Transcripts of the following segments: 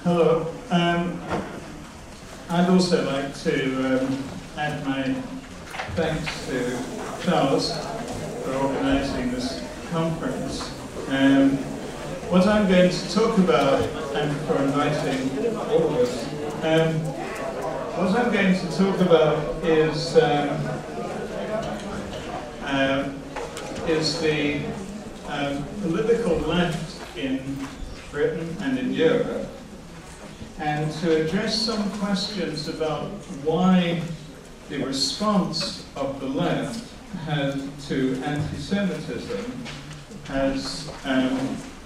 Hello. I'd also like to add my thanks to Lars for organising this conference. What I'm going to talk about, and for inviting all of us, what I'm going to talk about is the political left in Britain and in Europe, and to address some questions about why the response of the left to anti-Semitism has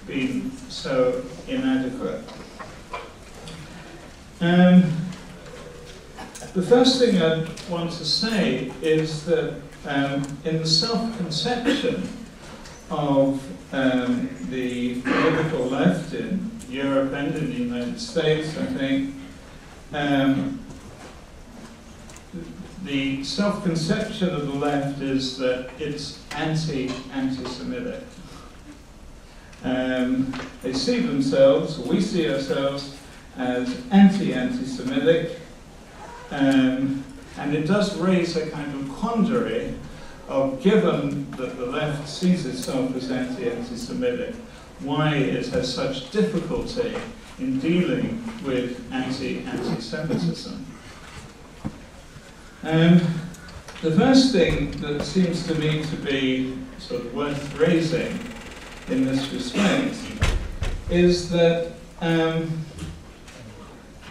been so inadequate. The first thing I want to say is that in the self-conception of the political left in Europe and in the United States, I think, the self-conception of the left is that it's anti-Semitic. They see themselves, we see ourselves, as anti-Semitic, and it does raise a kind of quandary of, given that the left sees itself as anti-Semitic, why it has such difficulty in dealing with anti-Semitism. The first thing that seems to me to be sort of worth raising in this respect is that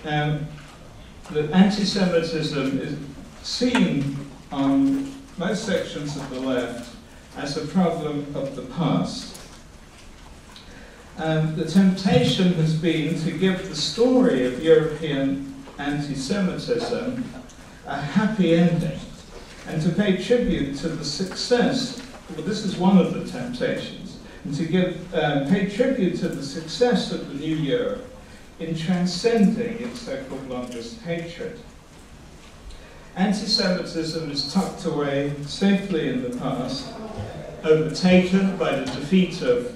that anti-Semitism is seen on most sections of the left as a problem of the past. The temptation has been to give the story of European anti-Semitism a happy ending, and to pay tribute to the success, well, this is one of the temptations, and to pay tribute to the success of the new Europe in transcending its so-called longest hatred. Anti-Semitism is tucked away safely in the past, overtaken by the defeat of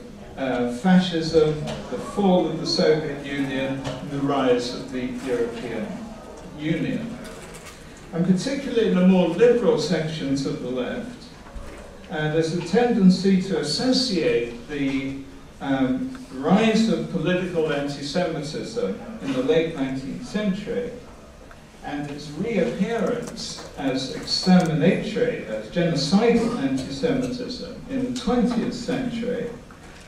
fascism, the fall of the Soviet Union, and the rise of the European Union. And particularly in the more liberal sections of the left, there's a tendency to associate the rise of political anti-Semitism in the late 19th century and its reappearance as exterminatory, as genocidal anti-Semitism in the 20th century,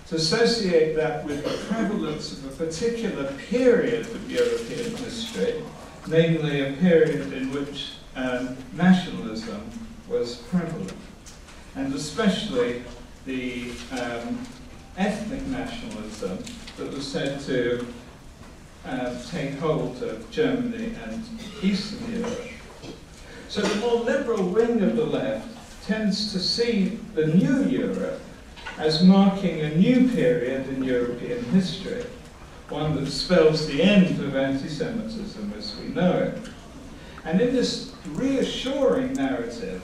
to associate that with the prevalence of a particular period of European history, namely a period in which nationalism was prevalent, and especially the ethnic nationalism that was said to take hold of Germany and Eastern Europe. So the more liberal wing of the left tends to see the new Europe as marking a new period in European history, one that spells the end of anti-Semitism as we know it. And in this reassuring narrative,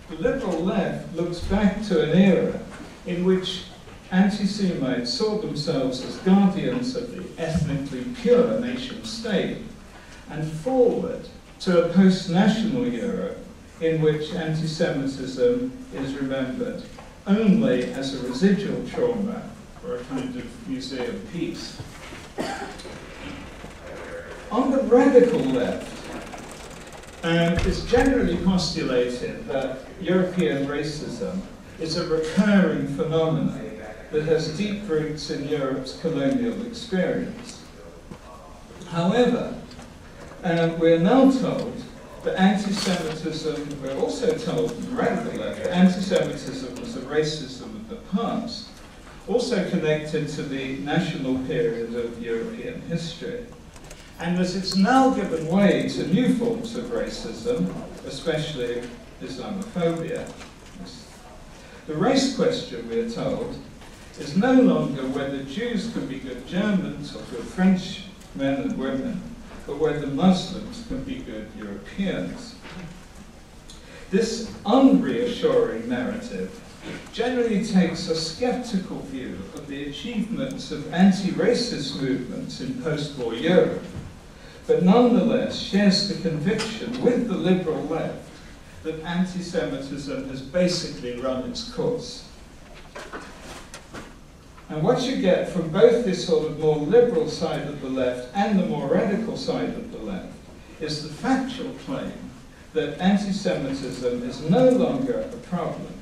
the liberal left looks back to an era in which anti-Semites saw themselves as guardians of the ethnically pure nation state, and forward to a post-national Europe in which anti-Semitism is remembered only as a residual trauma or a kind of museum piece. On the radical left, it's generally postulated that European racism is a recurring phenomenon that has deep roots in Europe's colonial experience. However, we're now told that anti-Semitism, we're also told in the radical left, that anti-Semitism was a racism of the past, also connected to the national period of European history. And that it's now given way to new forms of racism, especially Islamophobia. The race question, we are told, is no longer whether Jews can be good Germans or good French men and women, but whether Muslims can be good Europeans. This unreassuring narrative generally takes a skeptical view of the achievements of anti-racist movements in post-war Europe, but nonetheless shares the conviction with the liberal left that anti-Semitism has basically run its course. And what you get from both this sort of more liberal side of the left and the more radical side of the left is the factual claim that anti-Semitism is no longer a problem.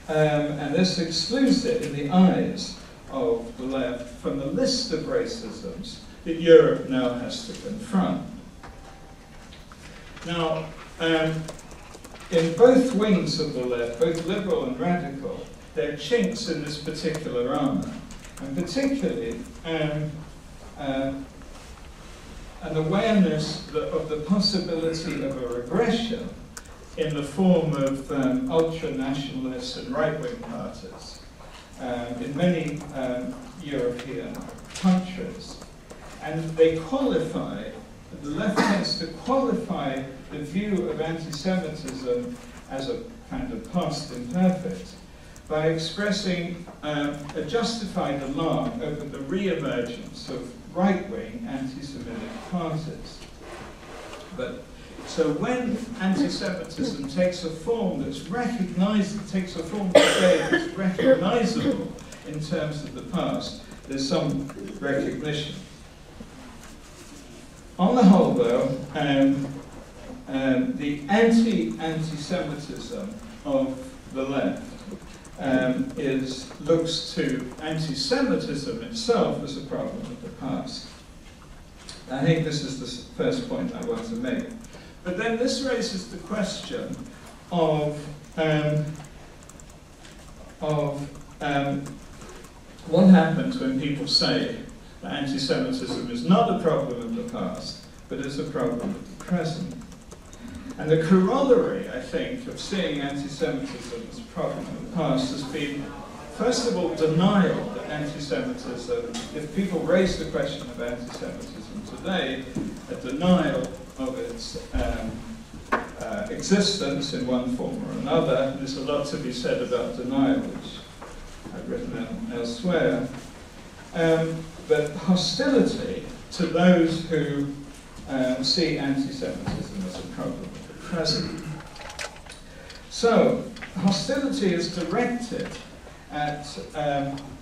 And this excludes it, in the eyes of the left, from the list of racisms that Europe now has to confront. Now, in both wings of the left, both liberal and radical, there are chinks in this particular armor, and particularly an awareness of the possibility of a regression in the form of ultra-nationalist and right-wing parties in many European countries. And they qualify, the left tends to qualify the view of anti-Semitism as a kind of past imperfect by expressing a justified alarm over the re-emergence of right-wing anti-Semitic parties. But so when anti-Semitism takes a form that's recognized, takes a form today that's recognizable in terms of the past, there's some recognition. On the whole, though, the anti-Semitism of the left looks to anti-Semitism itself as a problem of the past. I think this is the first point I want to make. But then this raises the question of what happens when people say that anti-Semitism is not a problem of the past, but is a problem of the present. And the corollary, I think, of seeing anti-Semitism as a problem of the past has been, first of all, denial that anti-Semitism, if people raise the question of anti-Semitism today, a denial of its existence in one form or another. There's a lot to be said about denial, which I've written elsewhere. But hostility to those who see anti-Semitism as a problem of the present. So, hostility is directed at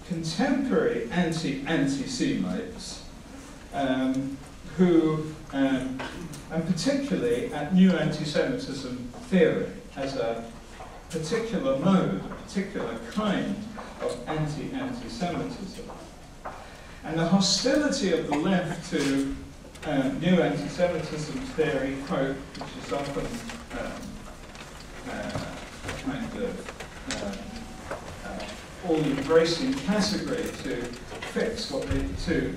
contemporary anti-Semites who, and particularly at new anti-Semitism theory as a particular mode, a particular kind of anti-Semitism. And the hostility of the left to new anti-Semitism theory, quote, which is often kind of all-embracing category to fix what they, to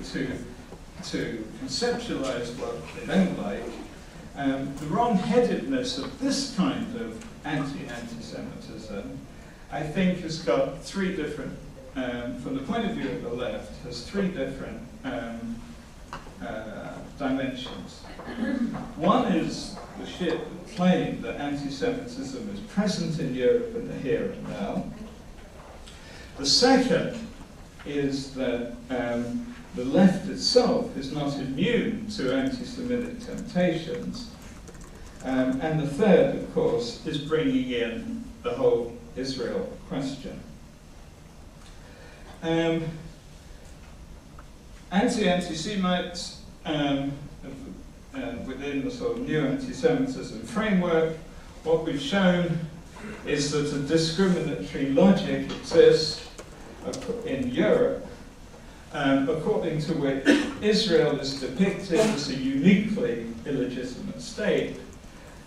conceptualize what they don't like. The wrong-headedness of this kind of anti-Semitism, I think, has got three different, from the point of view of the left, has three different dimensions. One is the claim that anti-Semitism is present in Europe in the here and now. The second is that the left itself is not immune to anti-Semitic temptations. And the third, of course, is bringing in the whole Israel question. Anti-Semites within the sort of new anti-Semitism framework, what we've shown is that a discriminatory logic exists in Europe, according to which Israel is depicted as a uniquely illegitimate state,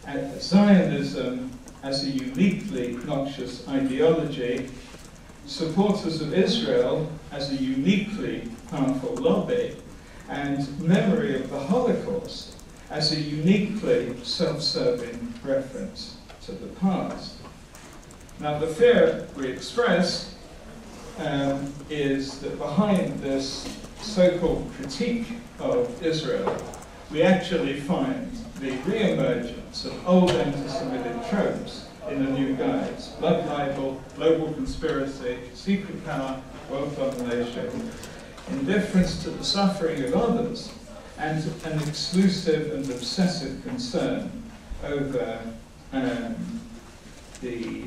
and Zionism as a uniquely noxious ideology, supporters of Israel as a uniquely powerful lobby, and memory of the Holocaust as a uniquely self-serving reference to the past. Now, the fear we express is that behind this so-called critique of Israel, we actually find the re-emergence of old anti-Semitic tropes in a new guise. Blood libel, global conspiracy, secret power, world domination, indifference to the suffering of others, and an exclusive and obsessive concern over the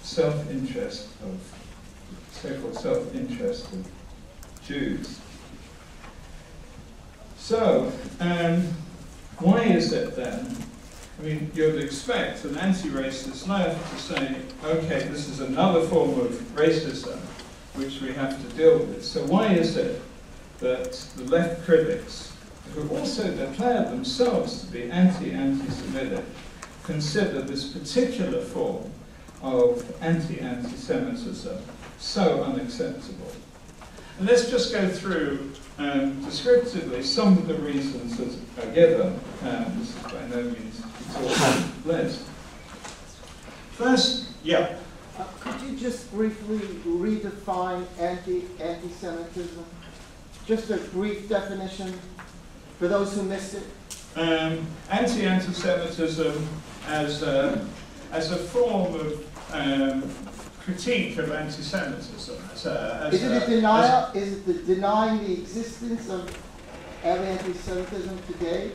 self-interest of, so-called self-interest of Jews. So, why is it then? I mean, you'd expect an anti-racist left to say, okay, this is another form of racism which we have to deal with. So why is it that the left critics, who also declare themselves to be anti-Semitic, consider this particular form of anti-Semitism so unacceptable? And let's just go through descriptively some of the reasons that are given. This is by no means exhaustive list. First, yeah. Could you just briefly redefine anti-Semitism? Just a brief definition for those who missed it. Anti-Semitism as a form of critique of anti-Semitism. Is it denying the existence of anti-Semitism today?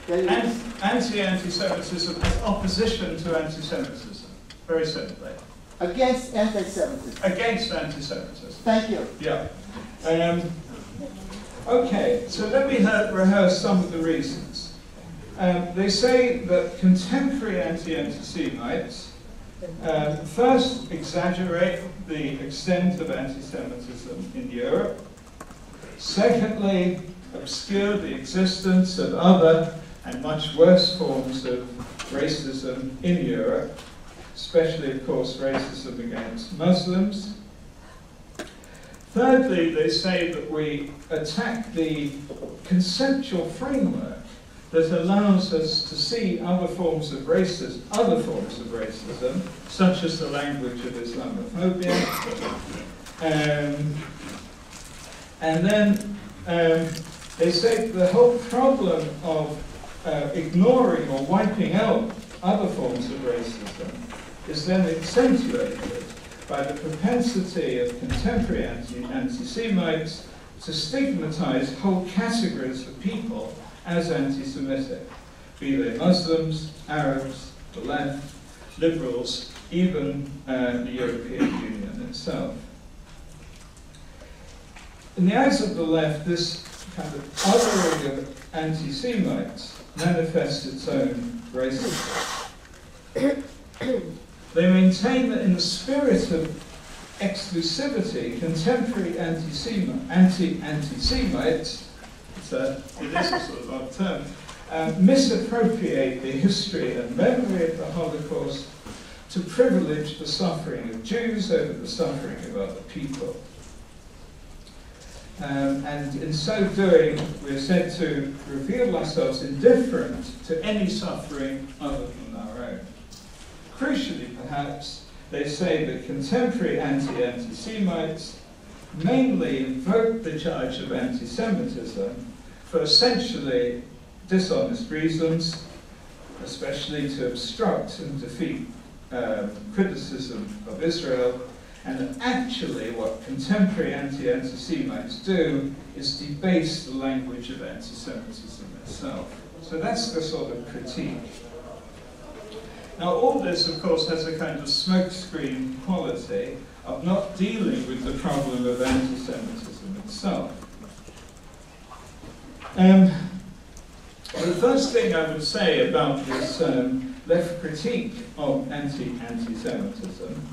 Anti-Semitism as opposition to anti-Semitism, very simply. Against anti-Semitism. Against anti-Semitism. Thank you. Yeah. Okay, so let me rehearse some of the reasons. They say that contemporary anti-Semites first exaggerate the extent of anti-Semitism in Europe. Secondly, obscure the existence of other and much worse forms of racism in Europe, especially, of course, racism against Muslims. Thirdly, they say that we attack the conceptual framework that allows us to see other forms of racism, such as the language of Islamophobia. And then they say the whole problem of ignoring or wiping out other forms of racism is then accentuated by the propensity of contemporary anti-Semites to stigmatize whole categories of people as anti-Semitic, be they Muslims, Arabs, the left, liberals, even the European Union itself. In the eyes of the left, this kind of othering of anti-Semites manifests its own racism. They maintain that in the spirit of exclusivity, contemporary anti-Semites, it is a sort of odd term, misappropriate the history and memory of the Holocaust to privilege the suffering of Jews over the suffering of other people. And in so doing, we're said to reveal ourselves indifferent to any suffering other than our own. Crucially, perhaps, they say that contemporary anti-Semites mainly invoke the charge of anti-Semitism for essentially dishonest reasons, especially to obstruct and defeat criticism of Israel, and that actually what contemporary anti-Semites do is debase the language of anti-Semitism itself. So that's the sort of critique. Now all this, of course, has a kind of smokescreen quality of not dealing with the problem of anti-Semitism itself. The first thing I would say about this left critique of anti-Semitism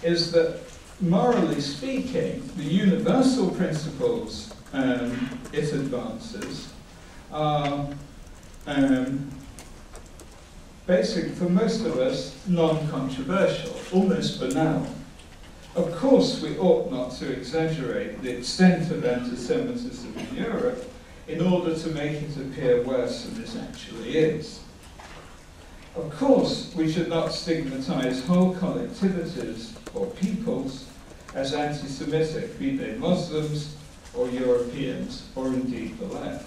is that, morally speaking, the universal principles it advances are basically, for most of us, non-controversial, almost banal. Of course, we ought not to exaggerate the extent of anti-Semitism in Europe in order to make it appear worse than it actually is. Of course, we should not stigmatize whole collectivities or peoples as anti-Semitic, be they Muslims or Europeans, or indeed the left.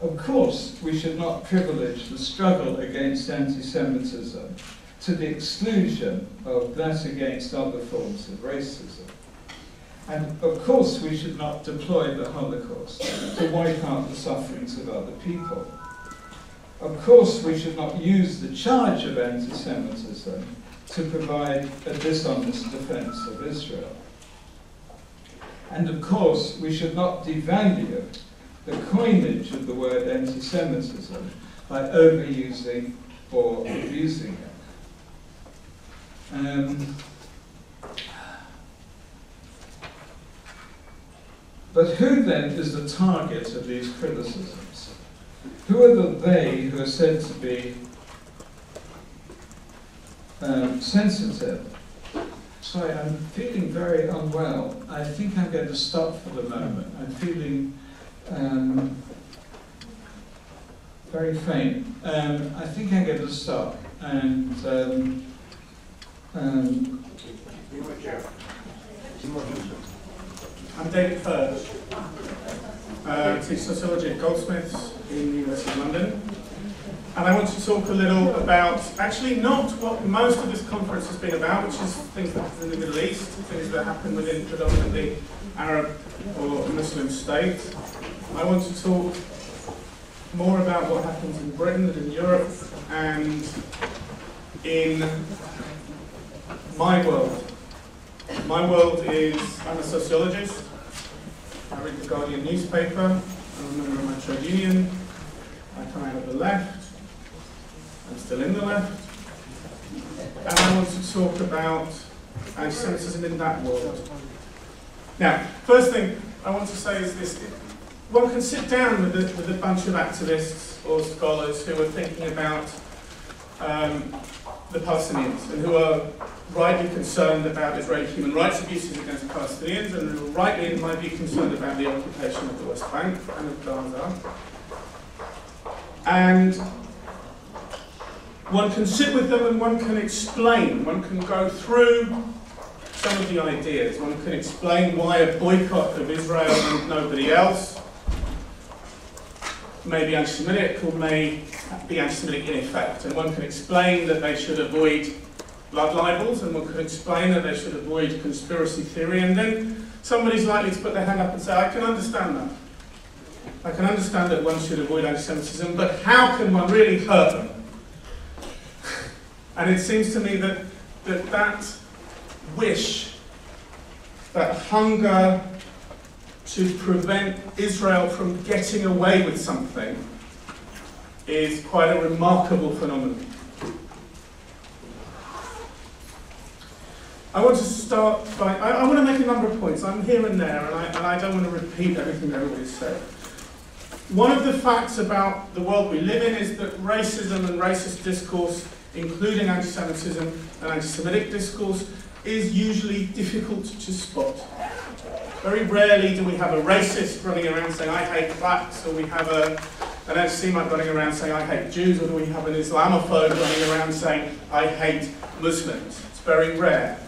Of course, we should not privilege the struggle against anti-Semitism to the exclusion of that against other forms of racism. And of course, we should not deploy the Holocaust to wipe out the sufferings of other people. Of course, we should not use the charge of anti-Semitism to provide a dishonest defense of Israel. And of course, we should not devalue the coinage of the word anti-Semitism by overusing or abusing it. But who then is the target of these criticisms? Who are the they who are said to be sensitive? Sorry, I'm feeling very unwell. I think I'm going to stop for the moment. I'm feeling very faint. I think I'm going to stop. And I'm David Hirsh. I teach sociology at Goldsmiths in the University of London. And I want to talk a little about, actually not what most of this conference has been about, which is things that happen in the Middle East, things that happen within predominantly Arab or Muslim states. I want to talk more about what happens in Britain and in Europe and in my world. My world is, I'm a sociologist. I read the Guardian newspaper. I'm a member of my trade union. I come out of the left. I'm still in the left. And I want to talk about anti-Semitism in that world. Now, first thing I want to say is this. One can sit down with a bunch of activists or scholars who are thinking about the Palestinians and who are rightly concerned about Israeli human rights abuses against Palestinians and who are rightly, in my view, concerned about the occupation of the West Bank and of Gaza. And one can sit with them and one can explain, one can go through some of the ideas, one can explain why a boycott of Israel and nobody else may be anti-Semitic or may be anti-Semitic in effect, and one can explain that they should avoid blood libels, and one can explain that they should avoid conspiracy theory, and then somebody's likely to put their hand up and say, I can understand that. I can understand that one should avoid anti-Semitism, but how can one really hurt them? And it seems to me that that wish, that hunger to prevent Israel from getting away with something is quite a remarkable phenomenon. I want to start by, I want to make a number of points. I'm here and there, and I don't want to repeat everything everybody's said. One of the facts about the world we live in is that racism and racist discourse, including anti-Semitism and anti-Semitic discourse, is usually difficult to spot. Very rarely do we have a racist running around saying, I hate blacks, or we have an anti-Semite running around saying, I hate Jews, or do we have an Islamophobe running around saying, I hate Muslims. It's very rare.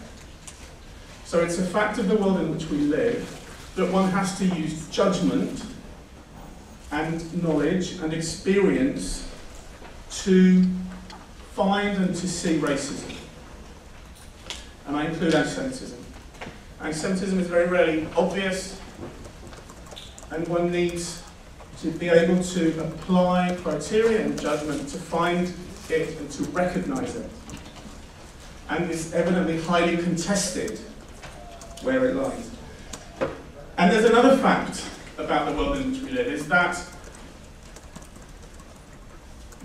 So it's a fact of the world in which we live that one has to use judgment and knowledge and experience to find and to see racism. And I include anti-Semitism. Anti-Semitism is very rarely obvious, and one needs to be able to apply criteria and judgment to find it and to recognise it. And it's evidently highly contested where it lies. And there's another fact about the world in which we live, is that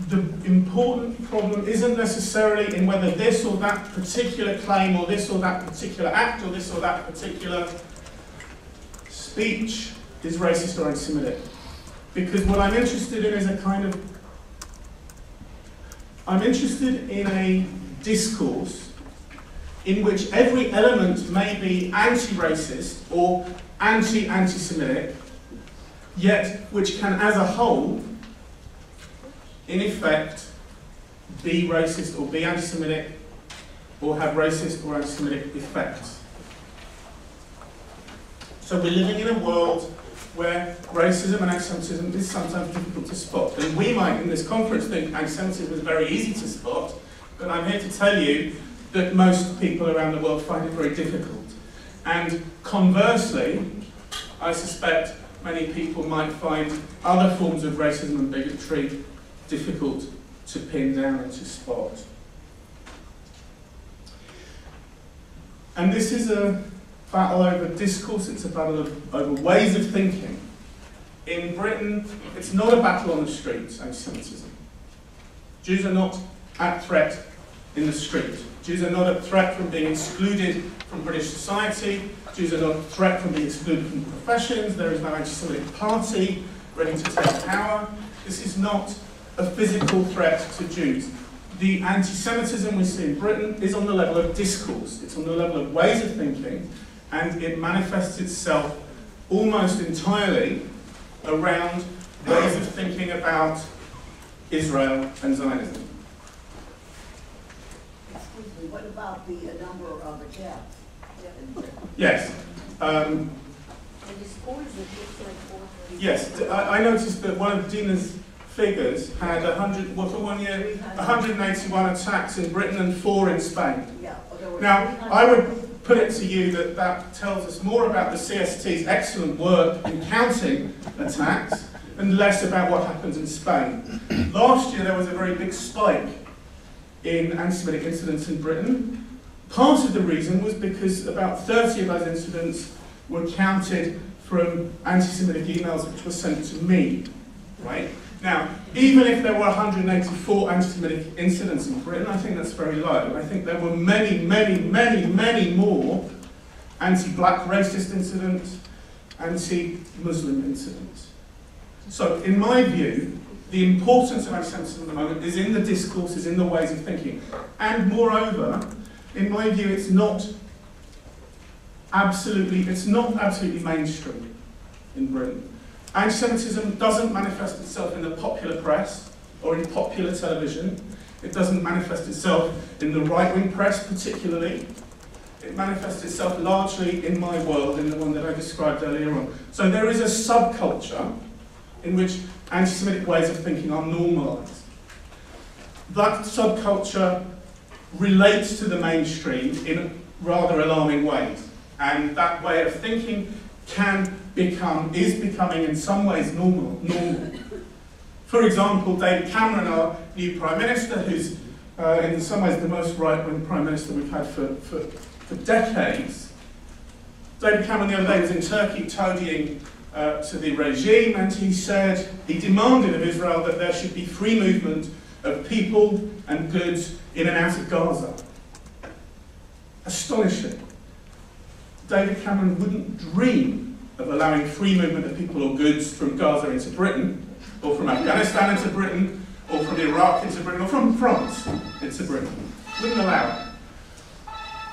the important problem isn't necessarily in whether this or that particular claim or this or that particular act or this or that particular speech is racist or anti-Semitic. Because what I'm interested in is I'm interested in a discourse in which every element may be anti-racist or anti-Semitic, yet which can as a whole in effect, be racist or be anti-Semitic, or have racist or anti-Semitic effects. So we're living in a world where racism and anti-Semitism is sometimes difficult to spot. And we might, in this conference, think anti-Semitism is very easy to spot, but I'm here to tell you that most people around the world find it very difficult. And conversely, I suspect many people might find other forms of racism and bigotry difficult to pin down and to spot. And this is a battle over discourse, it's a battle over ways of thinking. In Britain, it's not a battle on the streets, anti-Semitism. Jews are not at threat in the street. Jews are not a threat from being excluded from British society. Jews are not a threat from being excluded from professions. There is no anti-Semitic party ready to take power. This is not a physical threat to Jews. The anti-Semitism we see in Britain is on the level of discourse. It's on the level of ways of thinking, and it manifests itself almost entirely around ways of thinking about Israel and Zionism. Excuse me, what about the number of attacks? Yes. The Discourses, it looks like 430. Yes, I noticed that one of Dina's figures had 181 attacks in Britain and 4 in Spain. Yeah, now, I would put it to you that that tells us more about the CST's excellent work in counting attacks and less about what happens in Spain. Last year there was a very big spike in anti-Semitic incidents in Britain. Part of the reason was because about 30 of those incidents were counted from anti-Semitic emails which were sent to me, right? Now, even if there were 184 anti-Semitic incidents in Britain, I think that's very low. I think there were many, many, many, many more anti-black racist incidents, anti-Muslim incidents. So, in my view, the importance of anti-Semitism at the moment is in the discourses, in the ways of thinking. And moreover, in my view, it's not absolutely mainstream in Britain. Anti-Semitism doesn't manifest itself in the popular press or in popular television. It doesn't manifest itself in the right-wing press particularly. It manifests itself largely in my world, in the one that I described earlier on. So there is a subculture in which anti-Semitic ways of thinking are normalised. That subculture relates to the mainstream in rather alarming ways. And that way of thinking is becoming in some ways normal. For example, David Cameron, our new Prime Minister, who's in some ways the most right-wing Prime Minister we've had for decades. David Cameron the other day was in Turkey toadying to the regime, and he demanded of Israel that there should be free movement of people and goods in and out of Gaza. Astonishing. David Cameron wouldn't dream of allowing free movement of people or goods from Gaza into Britain, or from Afghanistan into Britain, or from Iraq into Britain, or from France into Britain. Wouldn't allow it.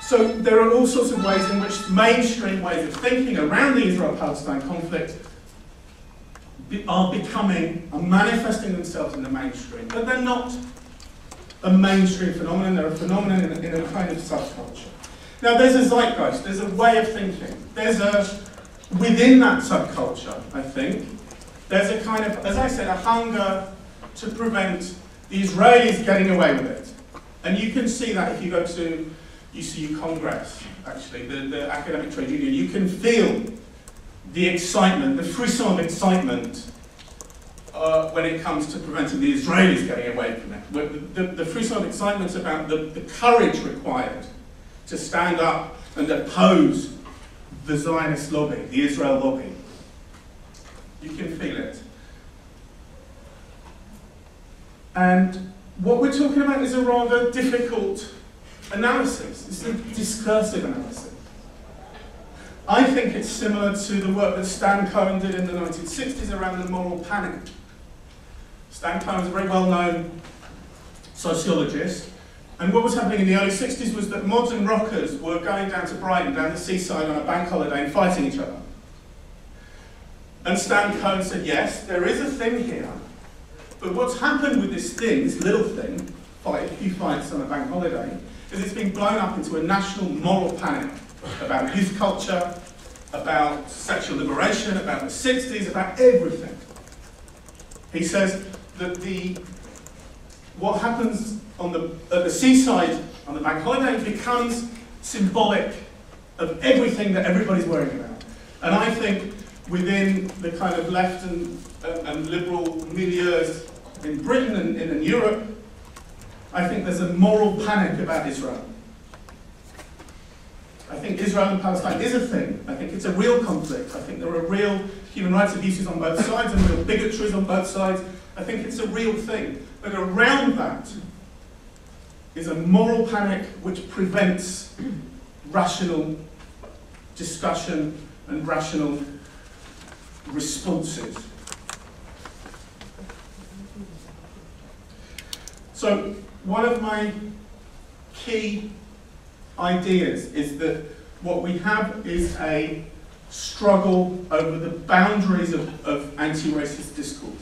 So there are all sorts of ways in which mainstream ways of thinking around the Israel-Palestine conflict are manifesting themselves in the mainstream. But they're not a mainstream phenomenon, they're a phenomenon in a kind of subculture. Now there's a zeitgeist, there's a way of thinking. Within that subculture, I think, there's a kind of, as I said, a hunger to prevent the Israelis getting away with it. And you can see that if you go to UCU Congress, actually, the academic trade union. You can feel the excitement, the frisson of excitement when it comes to preventing the Israelis getting away from it. The frisson of excitement about the courage required to stand up and oppose the Zionist lobby, the Israel lobby. You can feel it. And what we're talking about is a rather difficult analysis. It's a discursive analysis. I think it's similar to the work that Stan Cohen did in the 1960s around the moral panic. Stan Cohen is a very well-known sociologist. And what was happening in the early 60s was that modern rockers were going down to Brighton, down the seaside on a bank holiday and fighting each other. And Stan Cohen said, yes, there is a thing here, but what's happened with this thing, this little thing, a few fights on a bank holiday, is it's been blown up into a national moral panic about youth culture, about sexual liberation, about the 60s, about everything. He says that what happens at the seaside on the bank holiday becomes symbolic of everything that everybody's worrying about. And I think within the kind of left and liberal milieus in Britain and in Europe, I think there's a moral panic about Israel. I think Israel and Palestine is a thing. I think it's a real conflict. I think there are real human rights abuses on both sides and real bigotries on both sides. I think it's a real thing. But around that is a moral panic which prevents rational discussion and rational responses. So one of my key ideas is that what we have is a struggle over the boundaries of anti-racist discourse.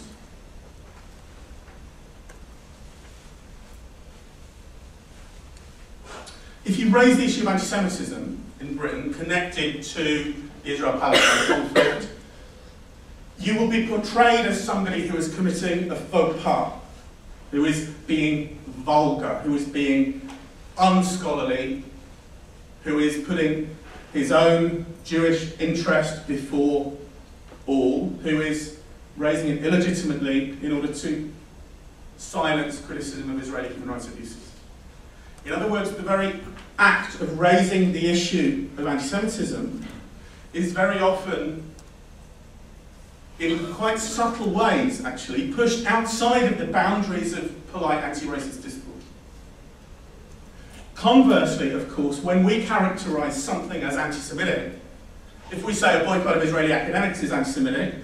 If you raise the issue of anti-Semitism in Britain connected to the Israel-Palestine conflict, you will be portrayed as somebody who is committing a faux pas, who is being vulgar, who is being unscholarly, who is putting his own Jewish interest before all, who is raising it illegitimately in order to silence criticism of Israeli human rights abuses. In other words, the very act of raising the issue of anti-Semitism is very often, in quite subtle ways actually, pushed outside of the boundaries of polite anti-racist discourse. Conversely, of course, when we characterise something as anti-Semitic, if we say a boycott of Israeli academics is anti-Semitic,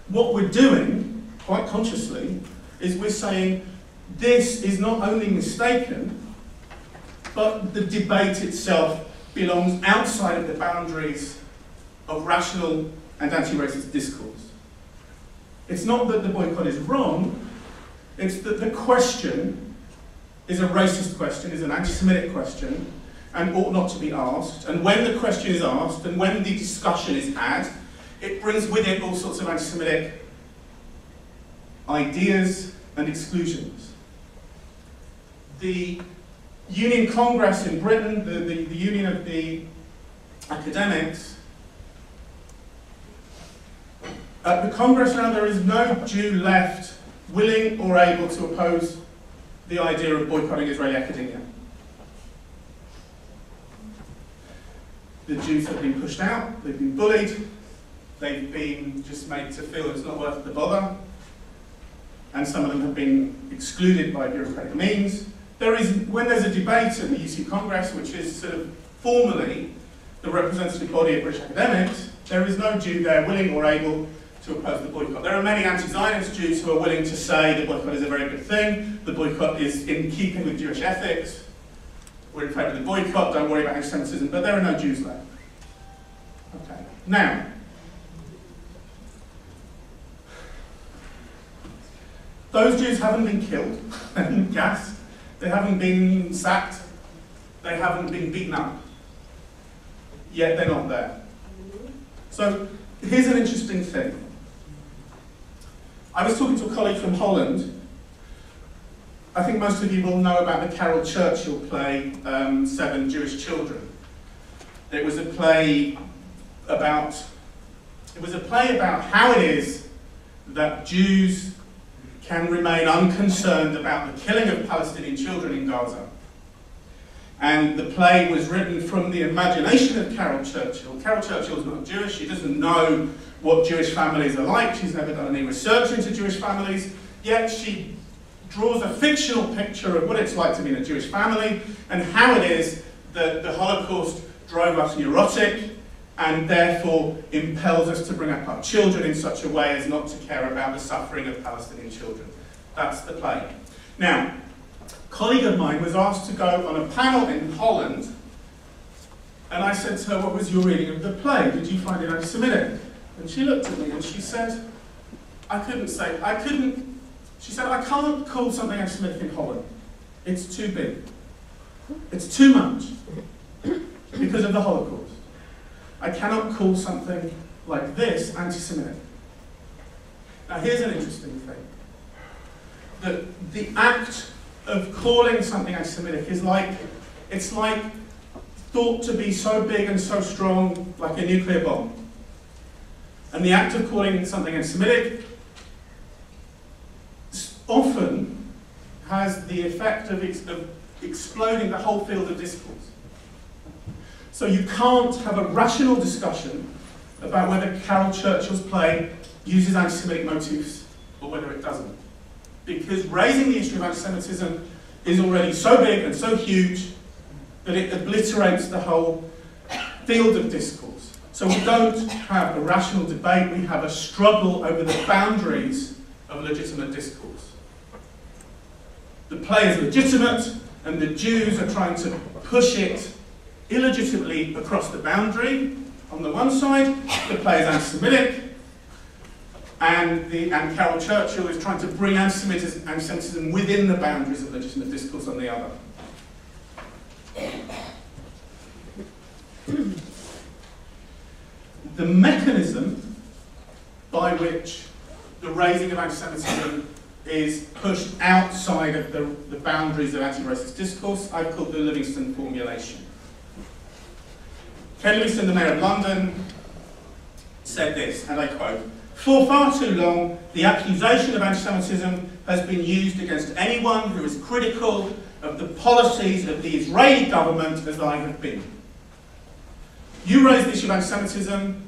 what we're doing, quite consciously, is we're saying this is not only mistaken, but the debate itself belongs outside of the boundaries of rational and anti-racist discourse. It's not that the boycott is wrong, it's that the question is a racist question, is an anti-Semitic question, and ought not to be asked. And when the question is asked, and when the discussion is had, it brings with it all sorts of anti-Semitic ideas and exclusions. The Union Congress in Britain, the Union of the Academics, at the Congress now there is no Jew left willing or able to oppose the idea of boycotting Israeli academia. The Jews have been pushed out, they've been bullied, they've been just made to feel it's not worth the bother, and some of them have been excluded by bureaucratic means. When there's a debate at the UC Congress, which is sort of formally the representative body of British academics, there is no Jew there willing or able to oppose the boycott. There are many anti-Zionist Jews who are willing to say the boycott is a very good thing, the boycott is in keeping with Jewish ethics, we're in favour of the boycott, don't worry about anti-Semitism, but there are no Jews left. Okay. Now, those Jews haven't been killed, they haven't been gassed, they haven't been sacked, they haven't been beaten up, yet they're not there. So here's an interesting thing. I was talking to a colleague from Holland. I think most of you will know about the Carol Churchill play, 7 Jewish Children. It was a play about how it is that Jews can remain unconcerned about the killing of Palestinian children in Gaza. And the play was written from the imagination of Carol Churchill. Carol Churchill is not Jewish, she doesn't know what Jewish families are like, she's never done any research into Jewish families, yet she draws a fictional picture of what it's like to be in a Jewish family and how it is that the Holocaust drove us neurotic and therefore impels us to bring up our children in such a way as not to care about the suffering of Palestinian children. That's the play. Now, a colleague of mine was asked to go on a panel in Holland, and I said to her, what was your reading of the play? Did you find it anti-Semitic? And she looked at me and she said, I can't call something anti-Semitic in Holland. It's too big. It's too much because of the Holocaust. I cannot call something like this anti-Semitic. Now here's an interesting thing. That the act of calling something anti-Semitic is like, it's like thought to be so big and so strong, like a nuclear bomb. And the act of calling something anti-Semitic often has the effect of exploding the whole field of discourse. So you can't have a rational discussion about whether Carol Churchill's play uses anti-Semitic motifs or whether it doesn't. Because raising the issue of anti-Semitism is already so big and so huge that it obliterates the whole field of discourse. So we don't have a rational debate, we have a struggle over the boundaries of legitimate discourse. The play is legitimate, and the Jews are trying to push it illegitimately across the boundary. On the one side, the play is anti-Semitic, and Carol Churchill is trying to bring anti-Semitism within the boundaries of legitimate discourse on the other. The mechanism by which the raising of anti-Semitism is pushed outside of the boundaries of anti-racist discourse, I've called the Livingston formulation. Ken Livingstone, the Mayor of London, said this, and I quote, "For far too long, the accusation of anti-Semitism has been used against anyone who is critical of the policies of the Israeli government as I have been. You raise the issue of anti-Semitism,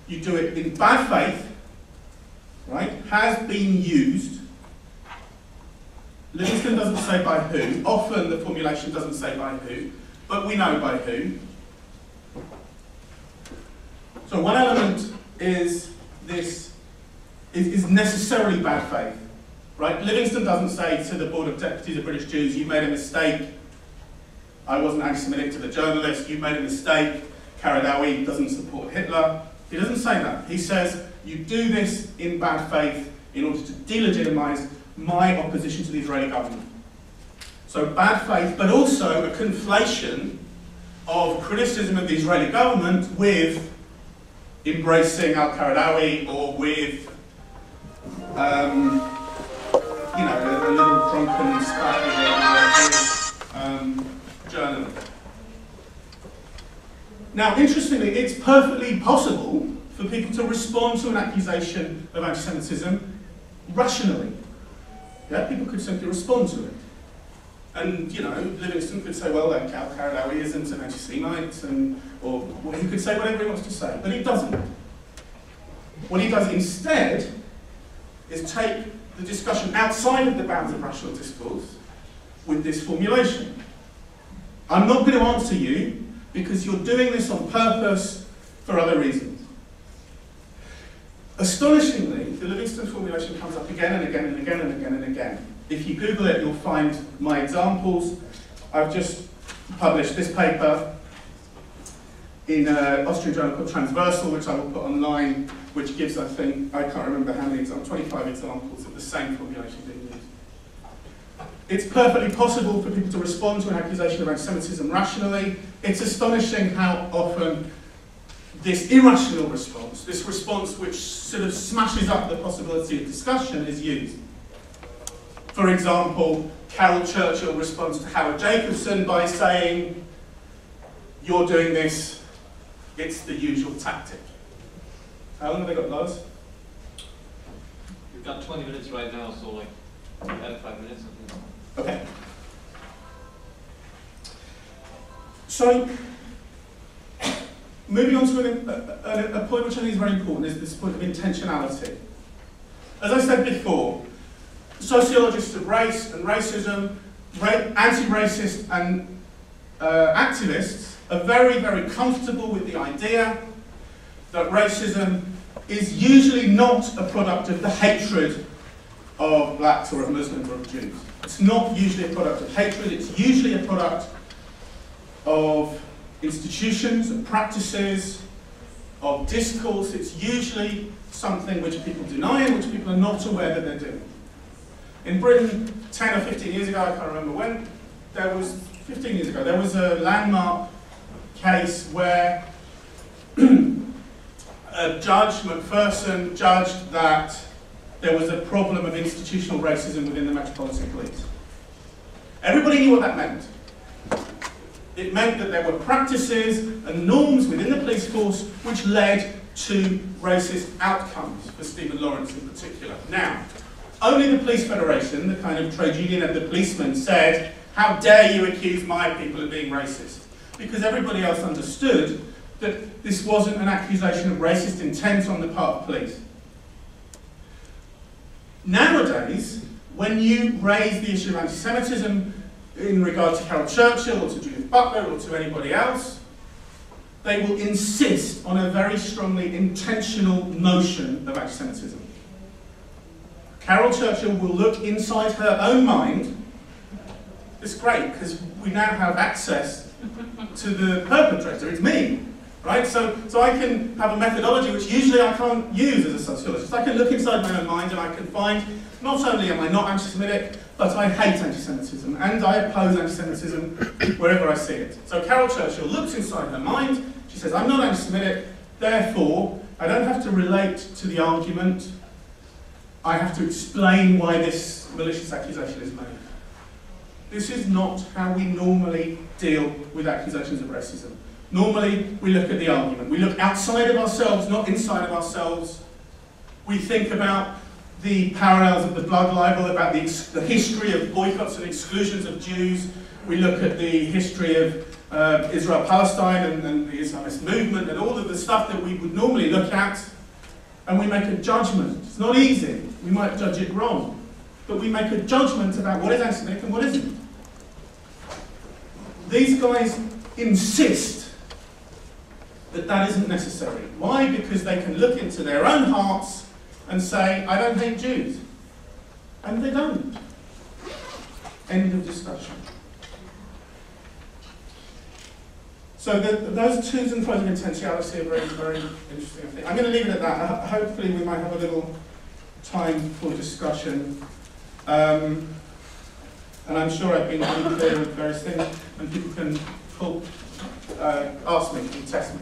you do it in bad faith, right, has been used." Livingstone doesn't say by who, often the formulation doesn't say by who, but we know by who. So one element is this, is necessarily bad faith, right? Livingstone doesn't say to the Board of Deputies of British Jews, you made a mistake, I wasn't anti-Semitic to the journalist, you made a mistake, Karadawi doesn't support Hitler. He doesn't say that. He says, you do this in bad faith in order to delegitimize my opposition to the Israeli government. So bad faith, but also a conflation of criticism of the Israeli government with embracing al-Qaradawi or with, a little drunken spat with a journalist. Now, interestingly, it's perfectly possible for people to respond to an accusation of anti-Semitism rationally. Yeah, people could simply respond to it. And, Livingstone could say, well, al-Qaradawi isn't an anti-Semite, or he could say whatever he wants to say, but he doesn't. What he does instead is take the discussion outside of the bounds of rational discourse with this formulation. I'm not going to answer you because you're doing this on purpose for other reasons. Astonishingly, the Livingstone formulation comes up again and again and again and again and again. If you Google it, you'll find my examples. I've just published this paper in an Austrian journal called Transversal, which I will put online, which gives, I think, I can't remember how many examples, 25 examples of the same formulation being used. It's perfectly possible for people to respond to an accusation of anti-Semitism rationally. It's astonishing how often this irrational response, this response which sort of smashes up the possibility of discussion, is used. For example, Carol Churchill responds to Howard Jacobson by saying, you're doing this, it's the usual tactic. How long have they got, Lars? We've got 20 minutes right now, so like, we had 5 minutes. Okay. So, moving on to a point which I think is very important, is this point of intentionality. As I said before, sociologists of race and racism, anti-racist and activists are very, very comfortable with the idea that racism is usually not a product of the hatred of blacks or of Muslims or of Jews. It's not usually a product of hatred, it's usually a product of institutions and practices, of discourse. It's usually something which people deny and which people are not aware that they're doing. In Britain, 10 or 15 years ago, I can't remember when, 15 years ago, there was a landmark case where Judge McPherson judged that there was a problem of institutional racism within the Metropolitan Police. Everybody knew what that meant. It meant that there were practices and norms within the police force which led to racist outcomes for Stephen Lawrence in particular. Now, only the Police Federation, the kind of trade union of the policemen, said, "How dare you accuse my people of being racist?" Because everybody else understood that this wasn't an accusation of racist intent on the part of police. Nowadays, when you raise the issue of anti-Semitism in regard to Carol Churchill or to Judith Butler or to anybody else, they will insist on a very strongly intentional notion of anti-Semitism. Carol Churchill will look inside her own mind. It's great because we now have access to the perpetrator. It's me, right? So I can have a methodology which usually I can't use as a sociologist. I can look inside my own mind and I can find not only am I not anti-Semitic, but I hate anti-Semitism and I oppose anti-Semitism wherever I see it. So Carol Churchill looks inside her mind. She says, "I'm not anti-Semitic, therefore I don't have to relate to the argument. I have to explain why this malicious accusation is made." This is not how we normally deal with accusations of racism. Normally, we look at the argument. We look outside of ourselves, not inside of ourselves. We think about the parallels of the blood libel, about the history of boycotts and exclusions of Jews. We look at the history of Israel-Palestine and the Islamist movement and all of the stuff that we would normally look at, and we make a judgment. It's not easy. We might judge it wrong. But we make a judgment about what is anti-Semitic and what isn't. These guys insist that that isn't necessary. Why? Because they can look into their own hearts and say, "I don't hate Jews." And they don't. End of discussion. So those twos and throws of intentionality are very, very interesting. I'm going to leave it at that. Hopefully we might have a little time for discussion. And I'm sure I've been unclear with various things, and people can ask me and test me.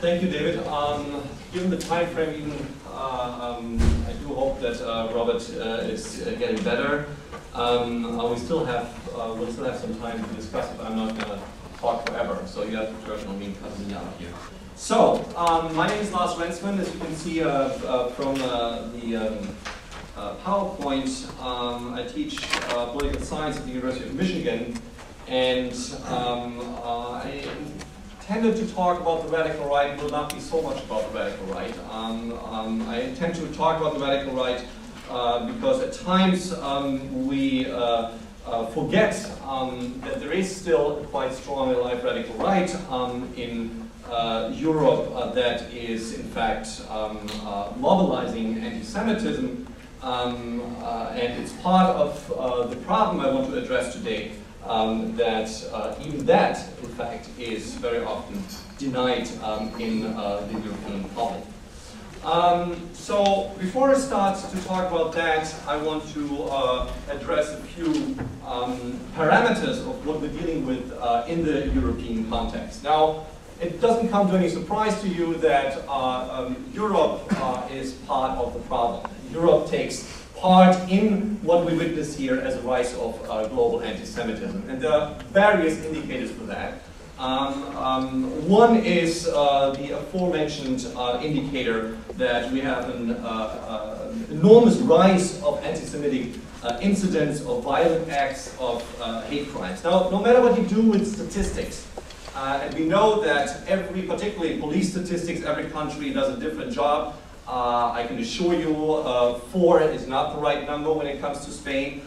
Thank you, David. Given the time frame, even I do hope that Robert is getting better. We'll still have some time to discuss it. I'm not going to talk forever, so you have to turn on me and cut me out here. So, my name is Lars Rensmann. As you can see from the PowerPoint, I teach political science at the University of Michigan, and I tended to talk about the radical right. It will not be so much about the radical right. I tend to talk about the radical right because at times we forget that there is still a quite strong alive radical right in Europe that is in fact mobilizing anti-Semitism, and it's part of the problem I want to address today, that even that in fact is very often denied in the European public. So before I start to talk about that, I want to address a few parameters of what we're dealing with in the European context. Now, it doesn't come to any surprise to you that Europe is part of the problem. Europe takes part in what we witness here as a rise of global anti-Semitism. And there are various indicators for that. One is the aforementioned indicator that we have an enormous rise of anti-Semitic incidents, of violent acts, of hate crimes. Now, no matter what you do with statistics, and we know that particularly police statistics, every country does a different job. I can assure you 4 is not the right number when it comes to Spain.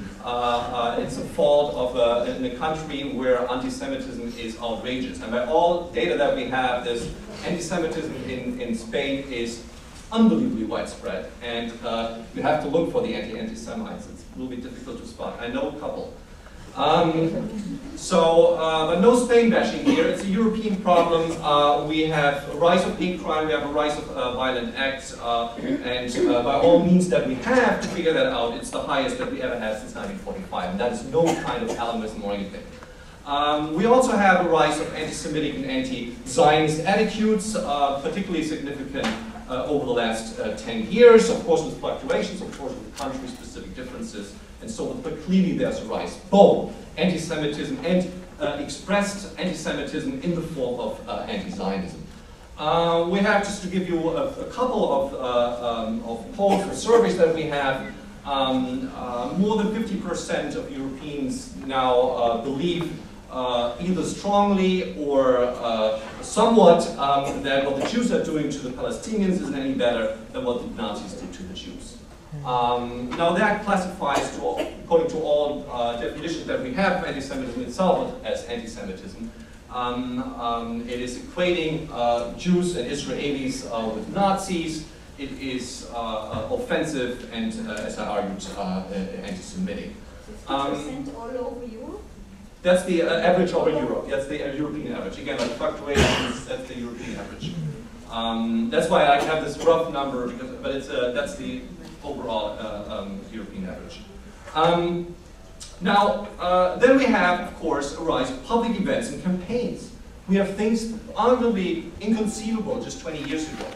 It's a fault of in a country where anti-Semitism is outrageous. And by all data that we have, this anti-Semitism in Spain is unbelievably widespread. And you have to look for the anti-Semites. It will be difficult to spot. I know a couple. But no Spain bashing here. It's a European problem. We have a rise of hate crime, we have a rise of violent acts, and by all means that we have to figure that out, it's the highest that we ever had since 1945, and that is no kind of alarmism or anything. We also have a rise of anti-Semitic and anti-Zionist attitudes, particularly significant over the last 10 years, of course with fluctuations, of course with country-specific differences, and so on, but clearly there's a rise, both anti-Semitism and expressed anti-Semitism in the form of anti-Zionism. We have, just to give you a couple of polls or surveys that we have, more than 50% of Europeans now believe either strongly or somewhat that what the Jews are doing to the Palestinians isn't any better than what the Nazis did to the Jews. Now that classifies, according to all definitions that we have of anti-Semitism itself as anti-Semitism. It is equating Jews and Israelis with Nazis. It is offensive and, as I argued, anti-Semitic. 50% all over Europe? That's the average over Europe. That's the European average. Again, like fluctuations, that's the European average. That's why I have this rough number, but it's that's the overall European average. Then we have, of course, a rise of public events and campaigns. We have things arguably inconceivable just 20 years ago.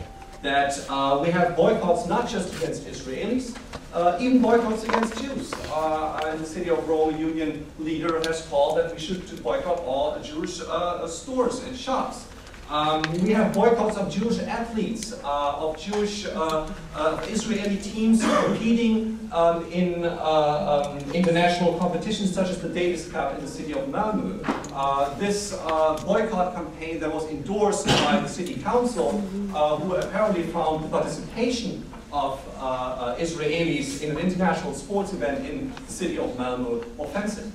That we have boycotts not just against Israelis, even boycotts against Jews. The City of Rome union leader has called that we should boycott all Jewish stores and shops. We have boycotts of Jewish athletes, of Jewish Israeli teams competing in international competitions such as the Davis Cup in the city of Malmö. This boycott campaign that was endorsed by the city council, who apparently found the participation of Israelis in an international sports event in the city of Malmö offensive.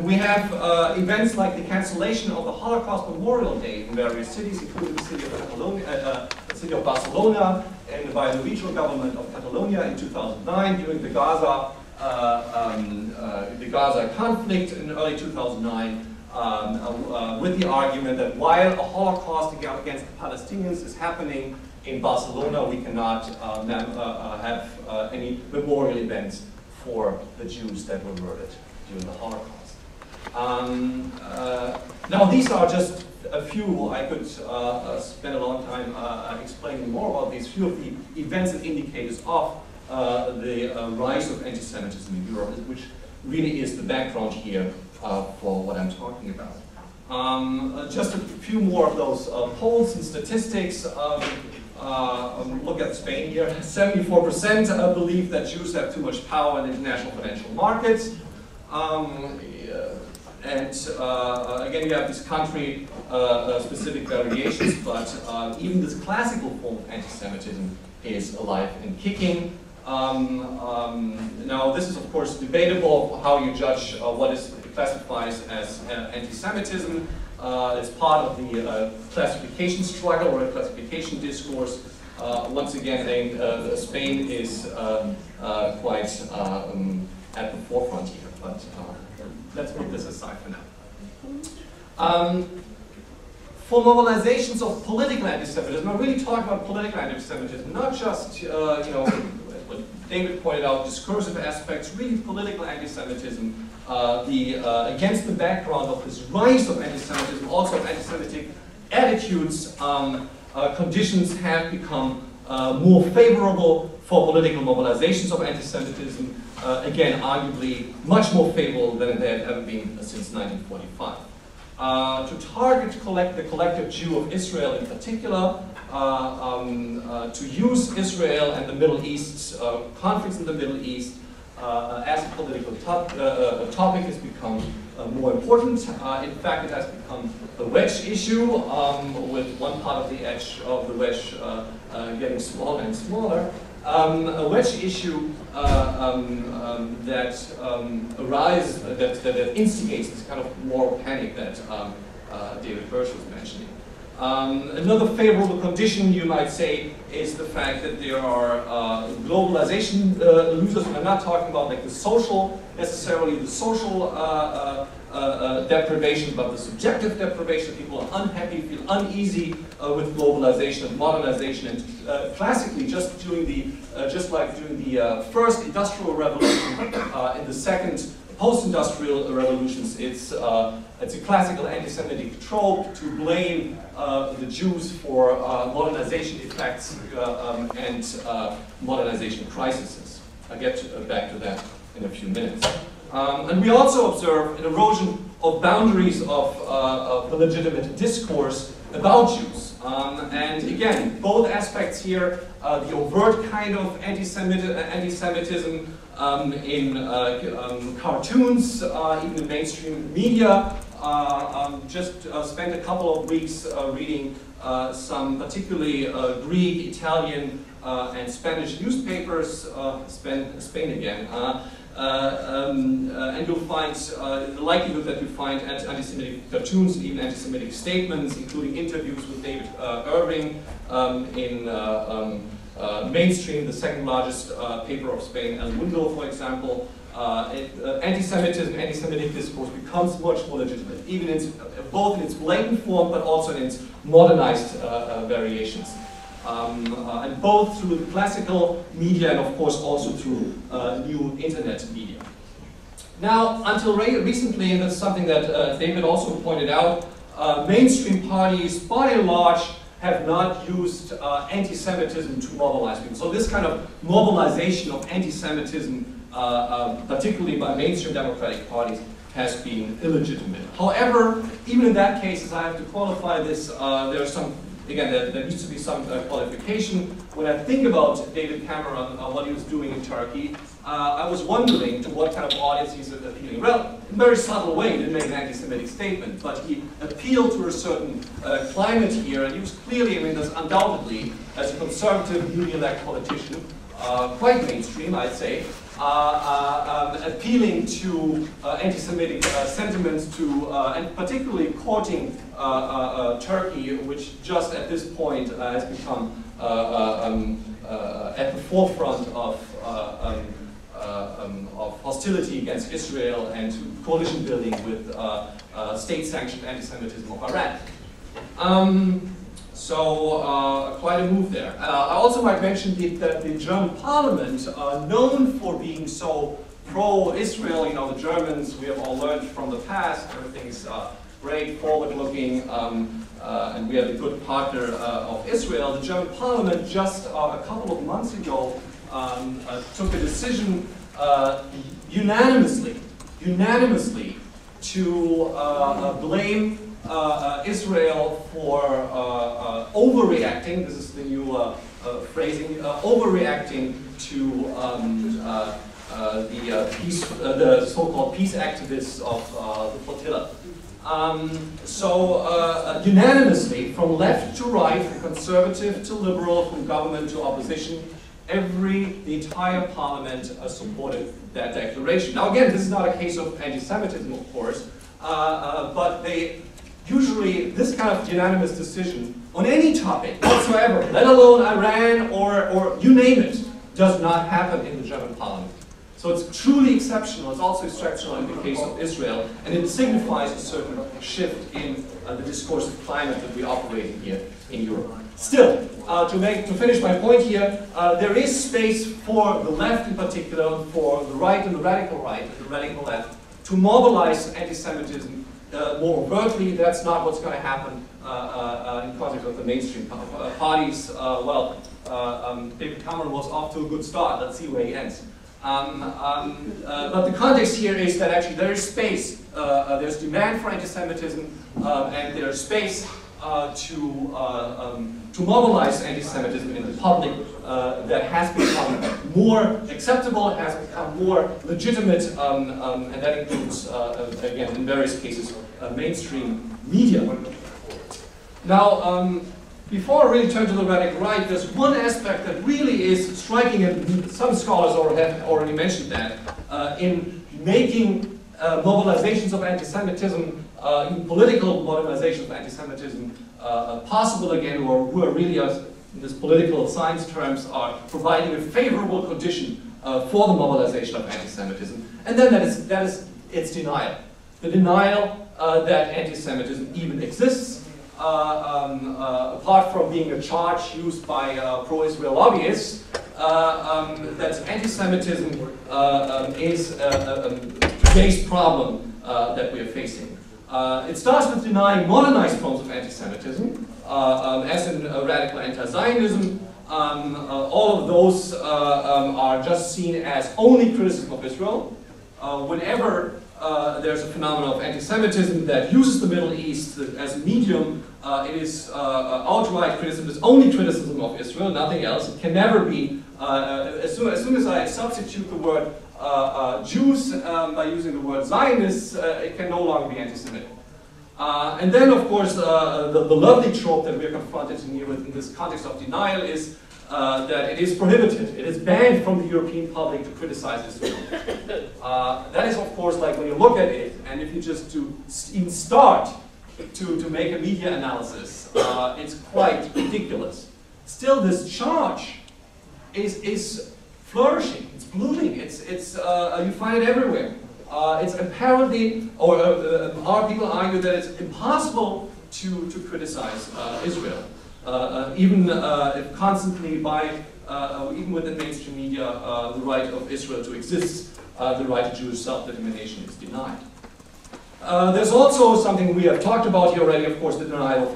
We have events like the cancellation of the Holocaust Memorial Day in various cities, including the city of Catalonia, the city of Barcelona, and by the regional government of Catalonia in 2009 during the Gaza conflict in early 2009. With the argument that while a Holocaust against the Palestinians is happening in Barcelona, we cannot have any memorial events for the Jews that were murdered during the Holocaust. Now these are just a few. I could spend a long time explaining more about these few of the events and indicators of the rise of anti-Semitism in Europe, which really is the background here for what I'm talking about. Just a few more of those polls and statistics. Look at Spain here. 74% believe that Jews have too much power in international financial markets. Again, you have these country-specific variations, but even this classical form of anti-Semitism is alive and kicking. Now, this is of course debatable how you judge what is classifies as anti-Semitism. It's part of the classification struggle or a classification discourse. Once again, I think Spain is quite at the forefront here, but let's put this aside for now. For mobilizations of political anti-Semitism, I'm really talking about political anti-Semitism, not just what David pointed out, discursive aspects, really political anti-Semitism. Against the background of this rise of anti-Semitism, also of anti-Semitic attitudes, conditions have become more favorable for political mobilizations of anti-Semitism. Again, arguably much more favorable than they had ever been since 1945. To target the collective Jew of Israel in particular, to use Israel and the Middle East, conflicts in the Middle East, as a political topic has become more important. In fact, it has become the wedge issue, with one part of the edge of the wedge getting smaller and smaller. A wedge issue that arises, that instigates this kind of moral panic that David Hirsh was mentioning. Another favorable condition, you might say, is the fact that there are globalization losers. I'm not talking about like the social, necessarily the social deprivation, but the subjective deprivation. People are unhappy, feel uneasy with globalization and modernization. And classically, just like during the first industrial revolution, in the second post-industrial revolutions, it's a classical anti-Semitic trope to blame the Jews for modernization effects and modernization crises. I'll get back to that in a few minutes. And we also observe an erosion of boundaries of the legitimate discourse about Jews. And again, both aspects here, the overt kind of anti-Semitism in cartoons, even in mainstream media. Just spent a couple of weeks reading some particularly Greek, Italian, and Spanish newspapers, Spain again. And you'll find the likelihood that you find anti-Semitic cartoons and even anti-Semitic statements, including interviews with David Irving in Mainstream, the second largest paper of Spain, El Mundo, for example. Anti-Semitism, anti-Semitic discourse becomes much more legitimate, even both in its blatant form, but also in its modernized variations. And both through the classical media and of course also through new internet media. Now, until recently, and that's something that David also pointed out, mainstream parties, by and large, have not used anti-Semitism to mobilize people. So this kind of mobilization of anti-Semitism, particularly by mainstream democratic parties, has been illegitimate. However, even in that case, as I have to qualify this, there are some, again, there needs to be some qualification. When I think about David Cameron, what he was doing in Turkey, I was wondering to what kind of audience he's appealing. Well, in a very subtle way, he didn't make an anti-Semitic statement, but he appealed to a certain climate here, and he was clearly, I mean, there's undoubtedly, as a conservative, newly elected politician, quite mainstream, I'd say, appealing to anti-Semitic sentiments, and particularly courting Turkey, which just at this point has become at the forefront of hostility against Israel and coalition building with state-sanctioned anti-Semitism of Iran. So quite a move there. I also might mention that the German parliament, known for being so pro-Israel, you know, the Germans, we have all learned from the past, everything's great, forward-looking, and we are the good partner of Israel. The German parliament just a couple of months ago took a decision unanimously to blame Israel for overreacting. This is the new phrasing, overreacting to the so-called peace activists of the flotilla. Unanimously, from left to right, from conservative to liberal, from government to opposition, the entire parliament supported that declaration. Now again, this is not a case of anti-Semitism, of course, but usually this kind of unanimous decision on any topic whatsoever, let alone Iran or you name it, does not happen in the German parliament. So it's truly exceptional. It's also exceptional in the case of Israel, and it signifies a certain shift in the discursive climate that we operate in here in Europe. Still, to finish my point here, there is space for the left in particular, for the right and the radical right and the radical left, to mobilize anti-Semitism more overtly. That's not what's going to happen in context of the mainstream parties. David Cameron was off to a good start. Let's see where he ends. But the context here is that actually there is space, there's demand for anti-Semitism, and there's space to mobilize anti-Semitism in the public that has become more acceptable, has become more legitimate, and that includes, again, in various cases, mainstream media. Now, before I really turn to the radical right, there's one aspect that really is striking, and some scholars have already mentioned that, in making mobilizations of anti-Semitism, even political mobilizations of anti-Semitism possible again, or who are really, in this political science terms, are providing a favorable condition for the mobilization of anti-Semitism. And then that is its denial. The denial that anti-Semitism even exists, apart from being a charge used by pro-Israel lobbyists, that anti-Semitism is today's problem that we are facing. It starts with denying modernized forms of anti-Semitism, as in radical anti-Zionism. All of those are just seen as only criticism of Israel. Whenever there's a phenomenon of anti-Semitism that uses the Middle East as a medium, it is outright criticism, it's only criticism of Israel, nothing else. It can never be, as soon as I substitute the word Jews by using the word Zionists, it can no longer be anti-Semitic. And then, of course, the lovely trope that we are confronted here with in this context of denial is that it is prohibited, it is banned from the European public to criticize Israel. That is, of course, like when you look at it, and if you just even start to make a media analysis, it's quite ridiculous. Still, this charge is flourishing, it's blooming, you find it everywhere. It's apparently, or our people argue that it's impossible to criticize Israel. Even if constantly by, even within mainstream media, the right of Israel to exist, the right to Jewish self-determination is denied. There's also something we have talked about here already, of course, the denial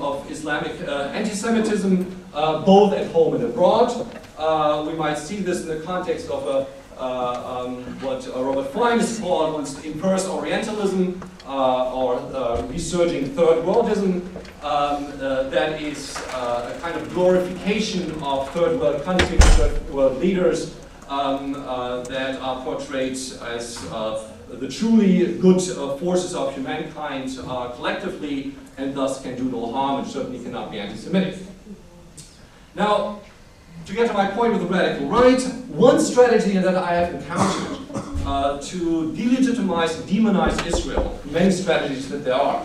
of Islamic anti-Semitism, both at home and abroad. We might see this in the context of what Robert Freund has called once inverse Orientalism, or resurging Third Worldism. That is a kind of glorification of Third World countries, Third World leaders that are portrayed as the truly good forces of humankind collectively, and thus can do no harm and certainly cannot be anti-Semitic. Now, to get to my point with the radical right, one strategy that I have encountered to delegitimize and demonize Israel, many strategies that there are,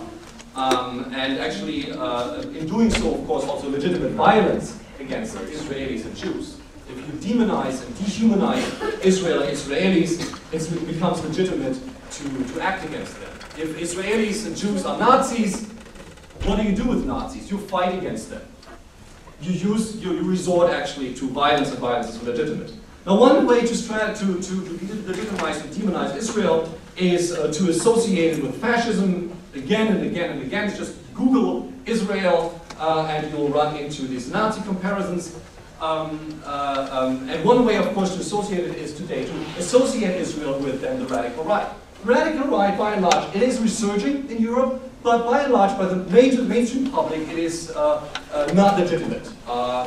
and actually in doing so, of course, also legitimate violence against Israelis and Jews. If you demonize and dehumanize Israel and Israelis, it becomes legitimate to act against them. If Israelis and Jews are Nazis, what do you do with Nazis? You fight against them. You resort actually to violence, and violence is legitimate. Now, one way to legitimize and demonize Israel is to associate it with fascism again and again and again. Just Google Israel and you'll run into these Nazi comparisons. And one way, of course, to associate it is today to associate Israel with then the radical right. Radical right, by and large, it is resurging in Europe, but by and large, by the mainstream public, it is not legitimate.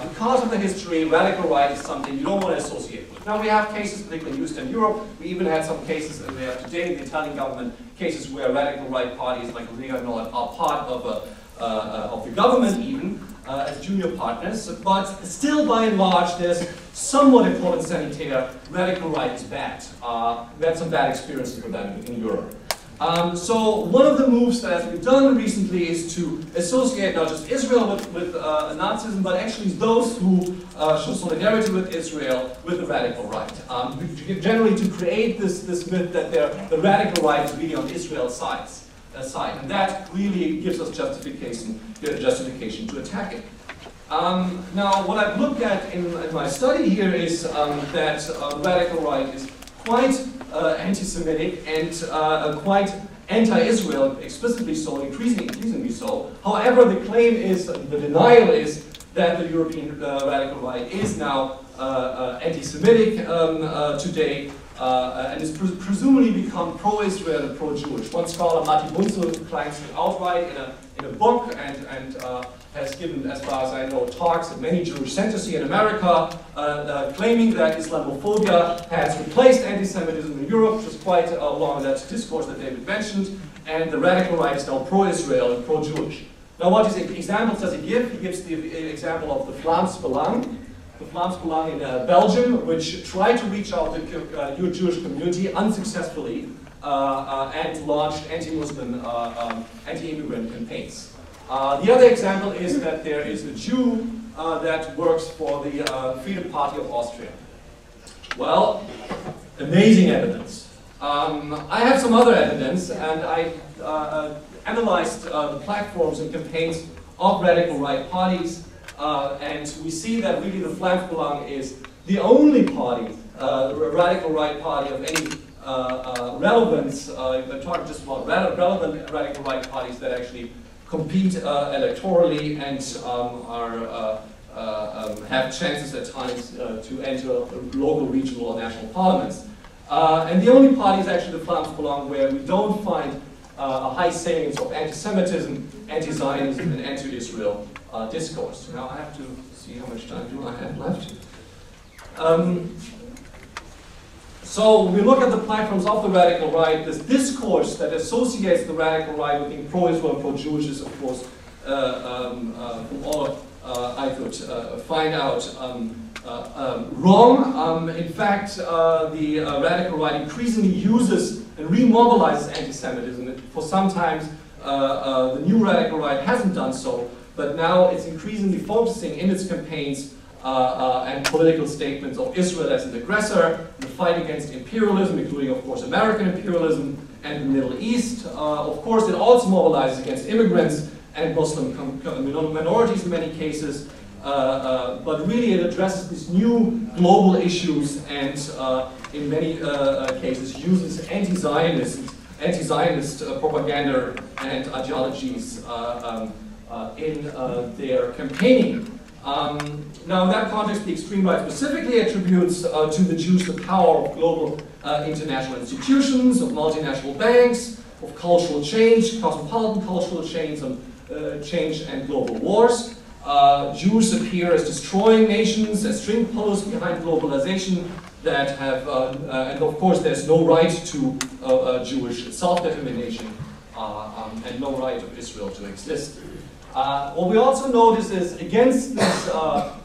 Because of the history, radical right is something you don't want to associate with. Now, we have cases, particularly in Eastern Europe. We even had some cases, and we have today in the Italian government, cases where radical right parties like Lega Nord are part of the government even, as junior partners, but still by and large there's somewhat equivalent sanitaire. Radical right is bad. We had some bad experiences with that in Europe. So one of the moves that we've done recently is to associate not just Israel with Nazism, but actually those who show solidarity with Israel with the radical right. Generally to create this myth that the radical right is really on Israel's side. And that really gives us justification to attack it. Now, what I've looked at in my study here is that radical right is quite anti-Semitic and quite anti-Israel, explicitly so, increasingly so. However, the claim is, the denial is, that the European radical right is now anti-Semitic today, and has presumably become pro-Israel and pro-Jewish. One scholar, Martin Bunzel, claims it outright in a book and has given, as far as I know, talks at many Jewish centers here in America, claiming that Islamophobia has replaced anti-Semitism in Europe, which is quite along that discourse that David mentioned, and the radical right is now pro-Israel and pro-Jewish. Now, what examples does he give? He gives the example of the Vlaams Belang. The Vlaams Belang in Belgium, which tried to reach out to the Jewish community unsuccessfully, and launched anti-Muslim, anti-immigrant campaigns. The other example is that there is a Jew that works for the Freedom Party of Austria. Well, amazing evidence. I have some other evidence, and I analyzed the platforms and campaigns of radical right parties, and we see that really the Flamsbelang is the only party, radical right party of any relevance. I'm talking just about relevant radical right parties that actually compete electorally and have chances at times to enter local, regional, or national parliaments. And the only party is actually the Flamsbelang, where we don't find a high salience of anti-Semitism, anti-Zionism, and anti-Israel discourse. Now I have to see how much time do I have left. So we look at the platforms of the radical right. This discourse that associates the radical right with being pro-Israel and pro-Jewish is, of course, from all I could find out, wrong. In fact, the radical right increasingly uses and remobilizes anti-Semitism. For some times, the new radical right hasn't done so, but now it's increasingly focusing in its campaigns and political statements of Israel as an aggressor, the fight against imperialism, including, of course, American imperialism, and the Middle East. Of course, it also mobilizes against immigrants and Muslim minorities in many cases, but really it addresses these new global issues and in many cases uses anti-Zionist propaganda and ideologies in their campaigning. Now in that context, the extreme right specifically attributes to the Jews the power of global international institutions, of multinational banks, of cultural change, cosmopolitan cultural change and global wars. Jews appear as destroying nations, as string pullers behind globalization that have, and of course there's no right to Jewish self-determination and no right of Israel to exist. What we also notice is against this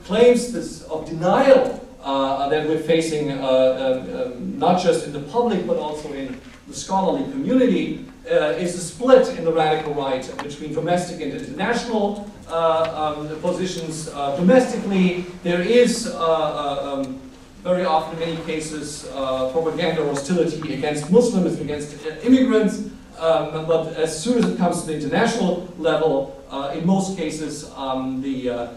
claims of denial that we're facing, not just in the public but also in the scholarly community, is a split in the radical right between domestic and international positions. Domestically, there is very often, in many cases, propaganda or hostility against Muslims, against immigrants, but as soon as it comes to the international level, in most cases, the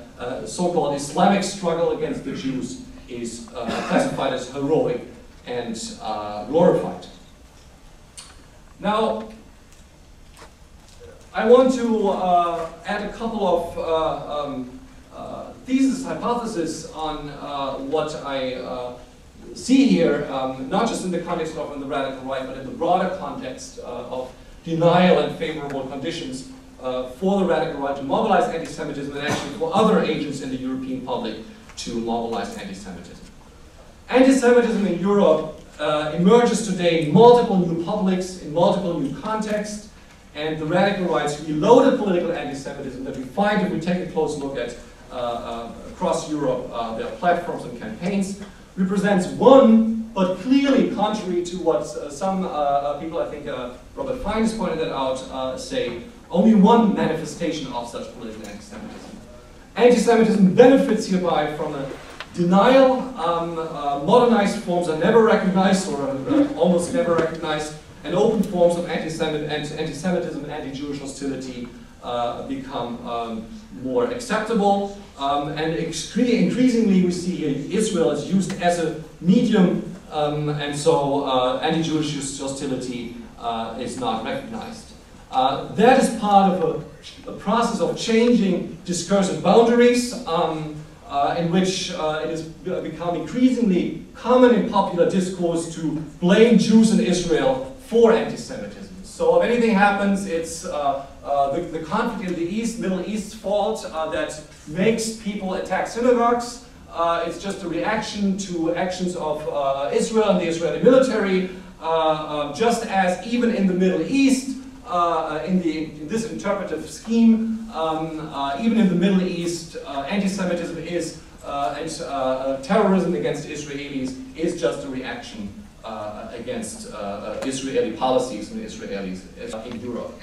so-called Islamic struggle against the Jews is classified as heroic and glorified. Now, I want to add a couple of hypotheses on what I see here, not just in the context of the radical right, but in the broader context of denial and favorable conditions for the radical right to mobilize anti-Semitism and actually for other agents in the European public to mobilize anti-Semitism. Anti-Semitism in Europe emerges today in multiple new publics, in multiple new contexts, and the radical right's reloaded political anti-Semitism that we find if we take a close look at across Europe, their platforms and campaigns, represents one, but clearly contrary to what some people, I think Robert Fine has pointed that out, say, only one manifestation of such political anti-Semitism. Anti-Semitism benefits hereby from a denial. Modernized forms are never recognized, or almost never recognized, and open forms of anti-Semitism and anti-Jewish hostility become more acceptable. And increasingly we see Israel is used as a medium, and so anti-Jewish hostility is not recognized. That is part of a process of changing discursive boundaries, in which it has become increasingly common in popular discourse to blame Jews in Israel for anti-Semitism. So if anything happens, it's the conflict in the East, Middle East's fault that makes people attack synagogues. It's just a reaction to actions of Israel and the Israeli military, just as even in the Middle East, in this interpretive scheme, even in the Middle East, anti-Semitism is, and terrorism against Israelis is just a reaction against Israeli policies and Israelis in Europe.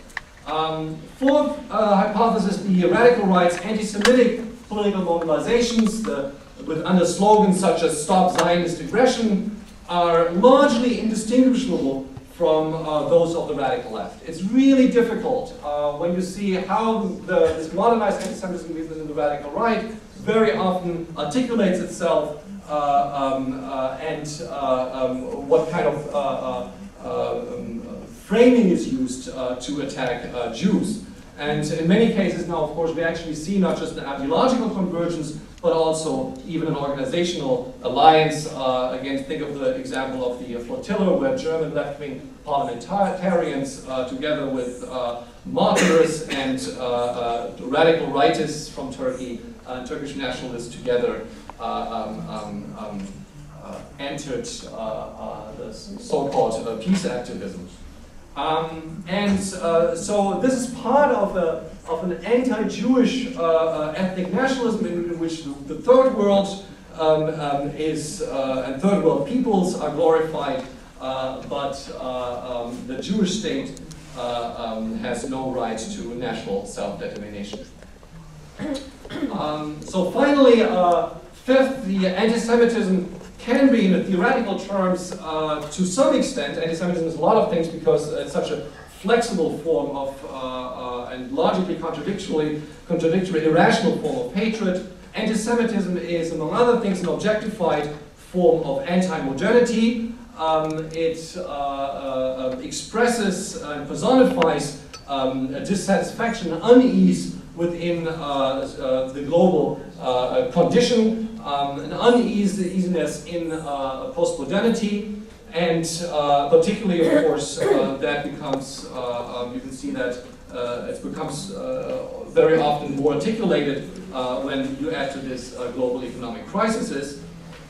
Fourth hypothesis, the radical right's anti-Semitic political mobilizations with under slogans such as Stop Zionist Aggression are largely indistinguishable from those of the radical left. It's really difficult when you see how this modernized anti-Semitism movement in the radical right very often articulates itself and what kind of framing is used to attack Jews. And in many cases now, of course, we actually see not just an ideological convergence, but also even an organizational alliance. Again, think of the example of the flotilla, where German left-wing parliamentarians, together with martyrs and radical rightists from Turkey, Turkish nationalists together, entered the so-called peace activism. So this is part of an anti-Jewish ethnic nationalism in which the third world and third world peoples are glorified, but the Jewish state has no right to national self-determination. So finally, fifth, the anti-Semitism can be, in the theoretical terms, to some extent, anti-Semitism is a lot of things because it's such a flexible form of, and logically contradictory, irrational form of hatred. Anti-Semitism is, among other things, an objectified form of anti-modernity. It expresses and personifies a dissatisfaction, an unease within the global condition, an uneasiness in post-modernity, and particularly, of course, that becomes, you can see that it becomes very often more articulated when you add to this global economic crises.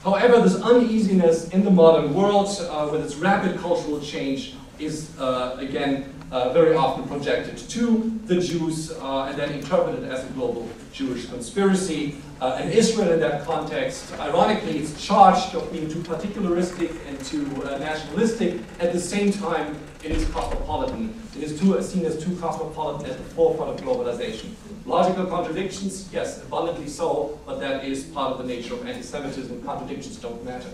However, this uneasiness in the modern world, with its rapid cultural change, is again very often projected to the Jews and then interpreted as a global Jewish conspiracy. And Israel in that context, ironically, is charged of being too particularistic and too nationalistic. At the same time, it is cosmopolitan. It is seen as too cosmopolitan at the forefront of globalization. Logical contradictions, yes, abundantly so, but that is part of the nature of anti-Semitism. Contradictions don't matter.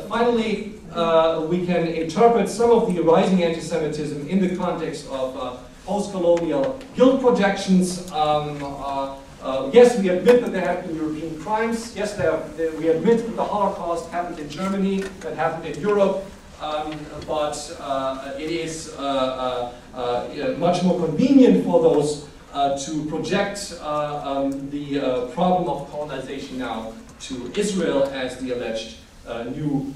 Finally, we can interpret some of the rising anti-Semitism in the context of post-colonial guilt projections. Yes, we admit that there have been European crimes. Yes, we admit that the Holocaust happened in Germany, that happened in Europe, but it is much more convenient for those to project the problem of colonization now to Israel as the alleged new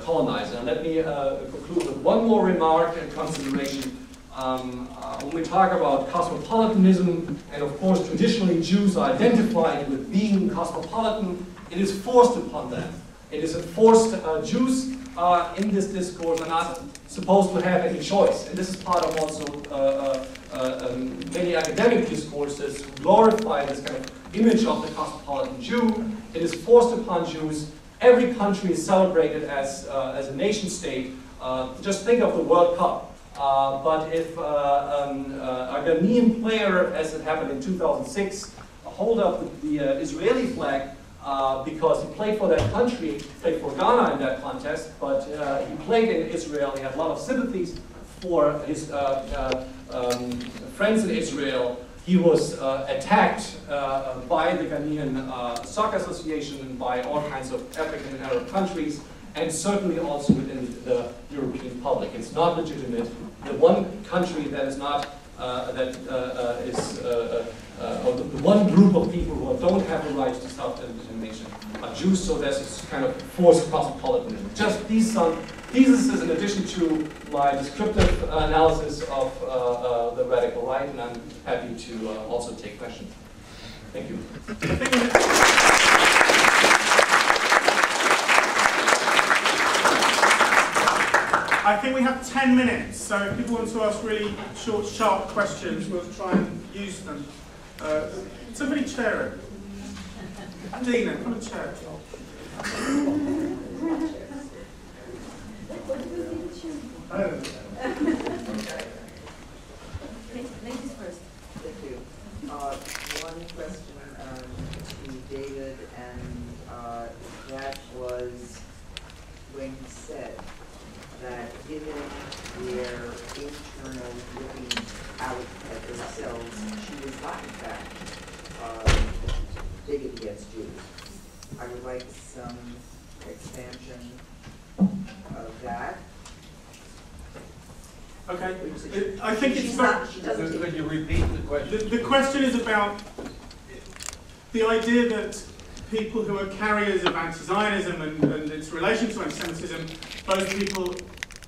colonizer. And let me conclude with one more remark and consideration. When we talk about cosmopolitanism, and of course traditionally Jews are identified with being cosmopolitan, it is forced upon them. It is forced. Jews in this discourse are not supposed to have any choice. And this is part of also many academic discourses who glorify this kind of image of the cosmopolitan Jew. It is forced upon Jews. Every country is celebrated as a nation state. Just think of the World Cup. But if a Ghanaian player, as it happened in 2006, hold up the Israeli flag because he played for that country, played for Ghana in that contest, but he played in Israel. He had a lot of sympathies for his friends in Israel. He was attacked by the Ghanaian Soccer Association and by all kinds of African and Arab countries, and certainly also within the European public. It's not legitimate. The one country that is not, or the one group of people who don't have the right to self-determination are Jews, so there's this kind of forced cosmopolitanism. Just these theses in addition to my descriptive analysis of the radical right, and I'm happy to also take questions. Thank you. I think we have 10 minutes, so if people want to ask really short, sharp questions, we'll try and use them. Somebody chair it. Dina, come and chair it. Ladies first. Thank you. One question to David, and that was when he said that given their internal looking out at themselves, she was not in fact bigoted against Jews. I would like some expansion of that. Okay. I think it's not, she doesn't. Could you repeat the question? The question is about the idea that people who are carriers of anti-Zionism and its relation to anti-Semitism, those people,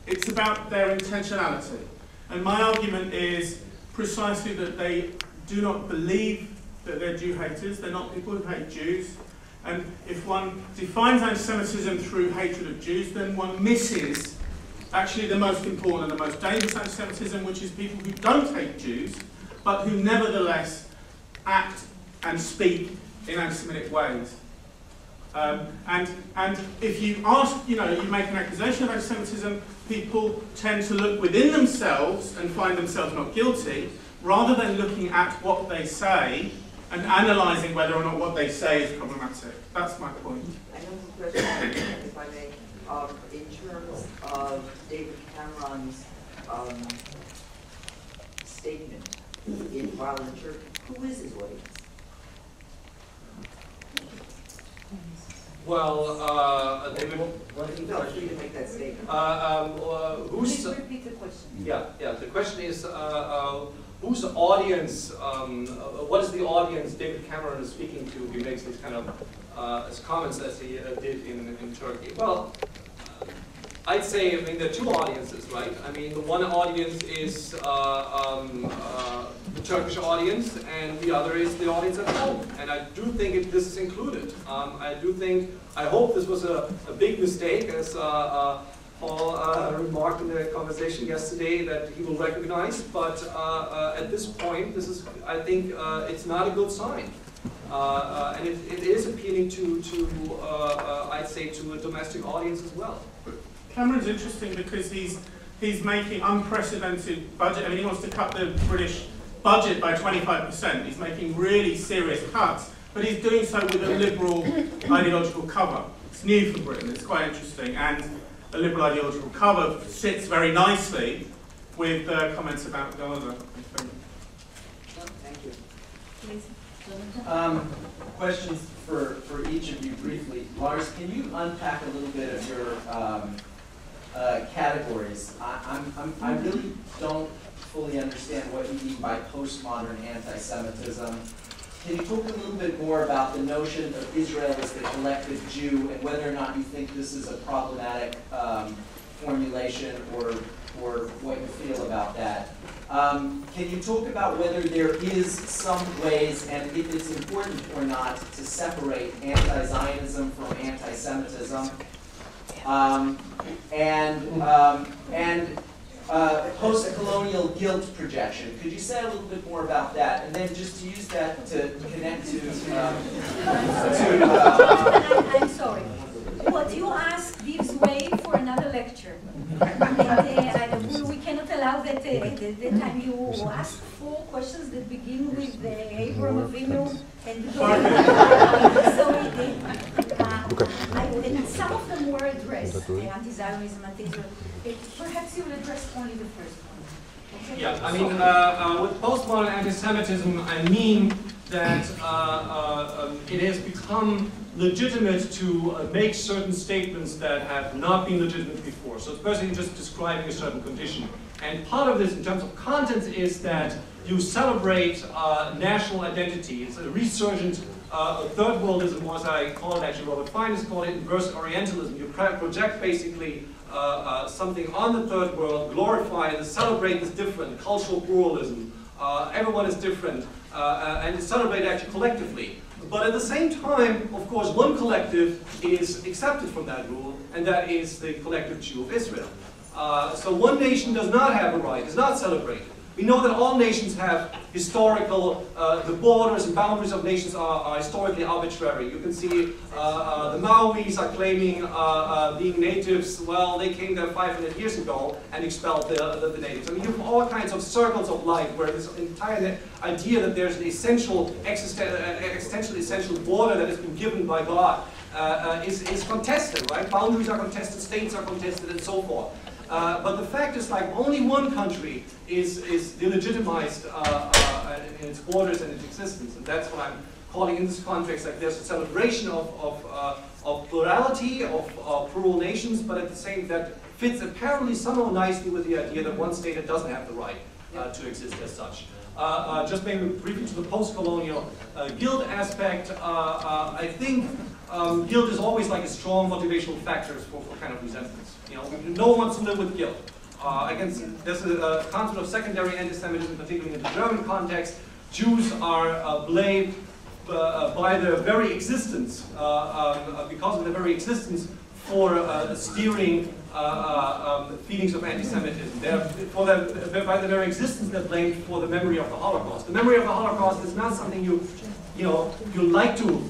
it's about their intentionality. And my argument is precisely that they do not believe that they're Jew haters. They're not people who hate Jews. And if one defines anti-Semitism through hatred of Jews, then one misses actually the most important and the most dangerous anti-Semitism, which is people who don't hate Jews, but who nevertheless act and speak in anti-Semitic ways. And if you ask, you make an accusation of anti-Semitism, people tend to look within themselves and find themselves not guilty, rather than looking at what they say and analysing whether or not what they say is problematic. That's my point. I have a question, if I may. In terms of David Cameron's statement in While in Church, who is his audience? Well, David, Feel free to make that statement. Please repeat the question. Yeah. The question is, whose audience? What is the audience David Cameron is speaking to? He makes these kind of comments as he did in Turkey. Well, I'd say, there are two audiences, right? The one audience is the Turkish audience, and the other is the audience at home. And I do think this is included. I hope this was a big mistake, as Paul remarked in the conversation yesterday, that he will recognize. But at this point, I think it's not a good sign. And it is appealing to I'd say, to a domestic audience as well. Cameron's interesting because he's making unprecedented budget. He wants to cut the British budget by 25%. He's making really serious cuts, but he's doing so with a liberal ideological cover. It's new for Britain. It's quite interesting, and a liberal ideological cover sits very nicely with comments about Gaza. Thank you. Please. Questions for each of you briefly. Lars, can you unpack a little bit of your categories? I really don't fully understand what you mean by postmodern anti-Semitism. Can you talk a little bit more about the notion of Israel as the collective Jew, and whether or not you think this is a problematic formulation, or what you feel about that? Can you talk about whether there is some ways, and if it's important or not, to separate anti-Zionism from anti-Semitism? And post-colonial guilt projection. Could you say a little bit more about that? And then just to use that to connect to... I'm sorry. What you ask gives way for another lecture. And, we cannot allow that the time you ask 4 questions that begin with Abraham Avinu and and some of them were addressed, anti-Zionism and things. Perhaps you will address only the first one. Okay? Yeah, with postmodern anti-Semitism, I mean that it has become legitimate to make certain statements that have not been legitimate before. So it's basically just describing a certain condition. And part of this, in terms of content, is that you celebrate national identity. It's a resurgent third worldism, or as I call it, actually Robert Fine has called it, inverse Orientalism. You project basically something on the third world, glorify it, celebrate this different, cultural pluralism. Everyone is different, and it's celebrated actually collectively. But at the same time, of course, one collective is accepted from that rule, and that is the collective Jew of Israel. So one nation does not have a right, is not celebrated. We know that all nations have historical, the borders and boundaries of nations are historically arbitrary. You can see the Maoris are claiming being natives. Well, they came there 500 years ago and expelled the natives. I mean, you have all kinds of circles of life where this entire idea that there's an essential, existential essential border that has been given by God is contested, right? Boundaries are contested, states are contested, and so forth. But the fact is, like, only one country is delegitimized in its borders and its existence, and that's what I'm calling in this context. Like, there's a celebration of plurality, of plural nations, but at the same that fits apparently somehow nicely with the idea that one state doesn't have the right to exist as such. Just maybe briefly to the post-colonial guilt aspect. I think guilt is always like a strong motivational factor for kind of resentments. You know, no one wants to live with guilt. There's a concept of secondary anti-Semitism, particularly in the German context. Jews are blamed by their very existence, because of their very existence, for steering feelings of anti-Semitism. By their very existence, they're blamed for the memory of the Holocaust. The memory of the Holocaust is not something you like to,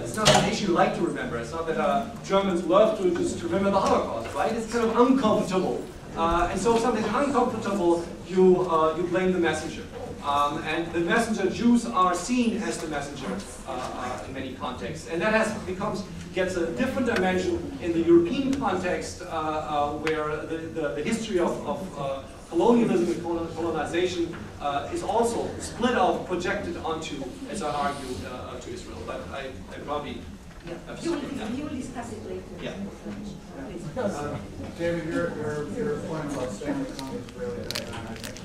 it's not an issue you like to remember. It's not that Germans love to just remember the Holocaust, right? It's kind of uncomfortable. And so if something's uncomfortable, you blame the messenger. And the messenger, Jews are seen as the messenger in many contexts. And that gets a different dimension in the European context, where the history of colonialism and colonization is also split out, projected onto, as I argued, to Israel. But I probably have to speak now. You will discuss it later. Yeah. David, your point about staying with home is really good. And I think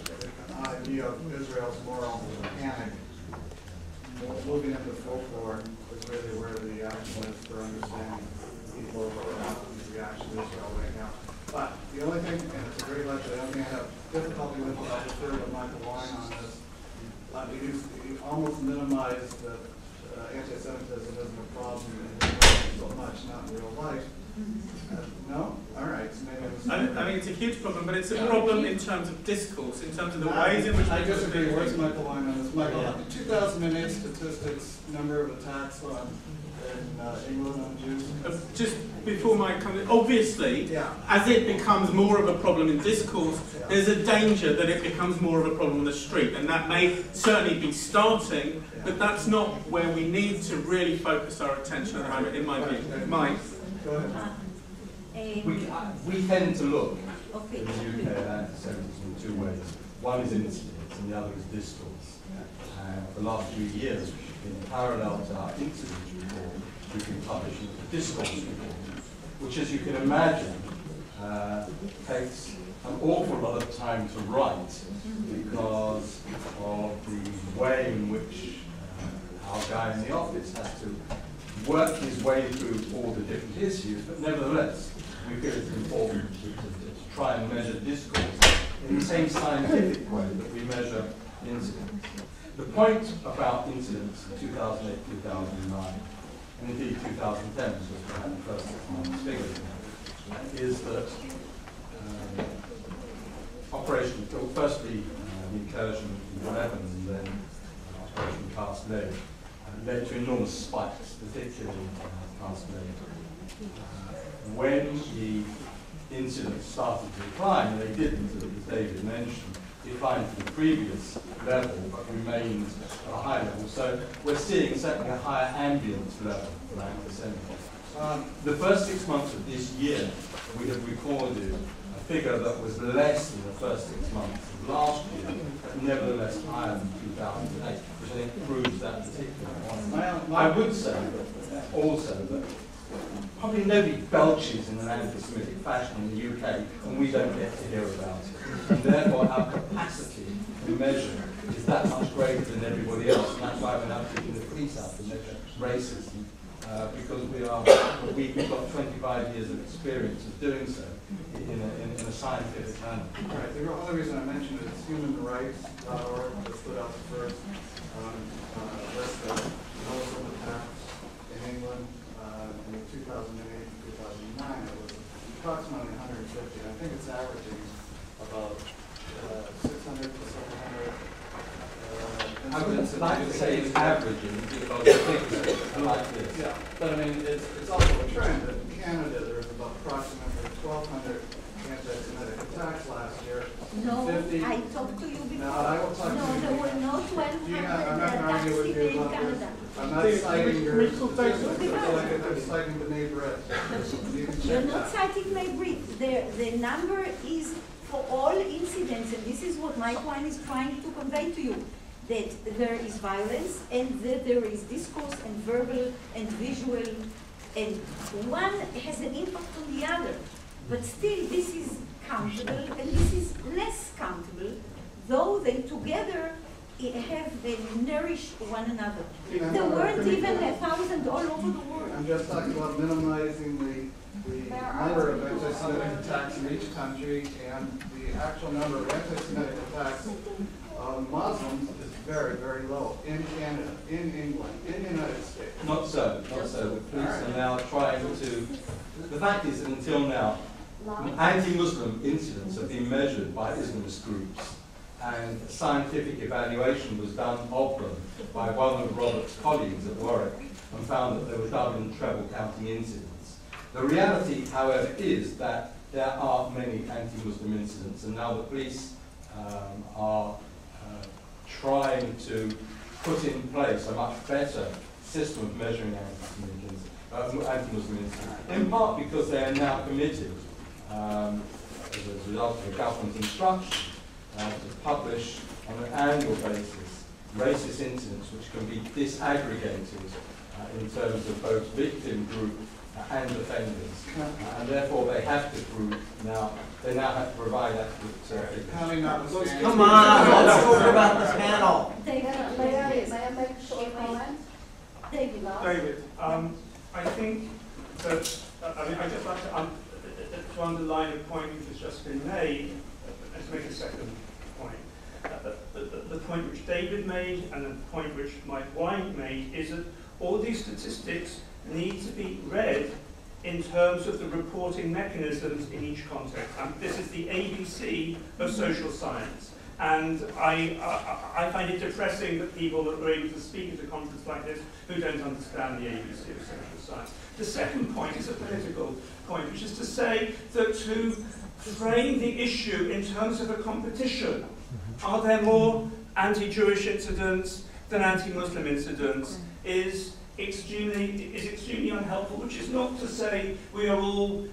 the idea of Israel's moral panic moving into folklore is really where the action is for understanding people and the reaction to Israel right now. But the only thing, and it's a great lecture, the only thing I have difficulty with, I'll defer to Michael Wine on this, you almost minimize the anti-Semitism isn't a problem in so much, not in real life. No? All right. So maybe I mean, it's a huge problem, but it's a problem in terms of discourse, in terms of the ways in which I disagree. Where's Michael Wine on this? Michael, 2008 statistics, number of attacks in England on Jews. Just before my comment, obviously, as it becomes more of a problem in discourse, there's a danger that it becomes more of a problem on the street, and that may certainly be starting, but that's not where we need to really focus our attention at the moment, in my view. Mike? Go ahead. We tend to look in the UK at anti-Semitism in two ways. One is incidents and the other is discourse. For the last few years, in parallel to our incidents report, we've been publishing the discourse report, which, as you can imagine, takes an awful lot of time to write because of the way in which our guy in the office has to work his way through all the different issues, but nevertheless, we feel it's important to try and measure discourse in the same scientific way that we measure incidents. The point about incidents in 2008, 2009, and indeed 2010, because we had the first 6 months figures, is that firstly the incursion in 11 and then Operation Cast Lead led to enormous spikes, particularly Cast Lead. When the incidents started to decline, they didn't, as David mentioned, decline to the previous level, but remained at a high level. So we're seeing certainly a higher ambient level for anti-Semitism. The first 6 months of this year, we have recorded a figure that was less than the first 6 months of last year, but nevertheless higher than 2008, which I think proves that particular point. I would say that also that probably nobody belches in an anti-Semitic fashion in the UK, and we don't get to hear about it. And therefore, our capacity to measure is that much greater than everybody else, and that's why we're now taking the police out to measure racism, because we've got 25 years of experience of doing so in a scientific manner. Right. The only reason I mentioned it is humanrights.org that put out the first list of Muslim attacks in England. In 2008 and 2009, it was approximately 150. I think it's averaging about 600 to 700. I would like to say it's averaging because the figures are like this. Yeah, but I mean, it's also a trend that in Canada there's about approximately 1,200 anti-Semitic attacks last year. No, 50. I talked to you before. No, I will talk to No, you. there were no 1,200 Yeah, I'm not going to argue with you in about Canada. this. I'm not citing your statistics. I'm citing the neighborhood. You can You're check not that. citing my brief. The number is for all incidents, and this is what my point is trying to convey to you, that there is violence, and that there is discourse, and verbal, and visual, and one has an impact on the other. But still, this is countable, and this is less countable, though they together have nourished one another. Yeah, There no, weren't I even think- 1,000 all over the world. I'm just talking about minimizing the number of anti-Semitic attacks in each country, and the actual number of anti-Semitic attacks on Muslims is very, very low in Canada, in England, in the United States. Not so, not so. The police are now trying to. The fact is that until now, anti-Muslim incidents have been measured by Islamist groups, and scientific evaluation was done of them by one of Robert's colleagues at Warwick, and found that there were double and treble counting incidents. The reality, however, is that there are many anti-Muslim incidents, and now the police are trying to put in place a much better system of measuring anti-Muslim incidents, in part because they are now committed, as a result of the government instruction, to publish on an annual basis racist incidents which can be disaggregated in terms of both victim group and offenders, and therefore they have to group now. They now have to provide accurate figures. Counting notwithstanding. Come on, let's talk about the panel. David, May I make a short comment? David, David, I think that, I mean, I'd just like to underline a point which has just been made, and to make a second point. The point which David made and the point which Mike White made is that all these statistics need to be read in terms of the reporting mechanisms in each context. And this is the ABC of social science. And I find it depressing that people that are able to speak at a conference like this who don't understand the ABC of social science. The second point is a political point, which is to say that to frame the issue in terms of a competition, are there more anti-Jewish incidents than anti-Muslim incidents, is extremely unhelpful, which is not to say we are all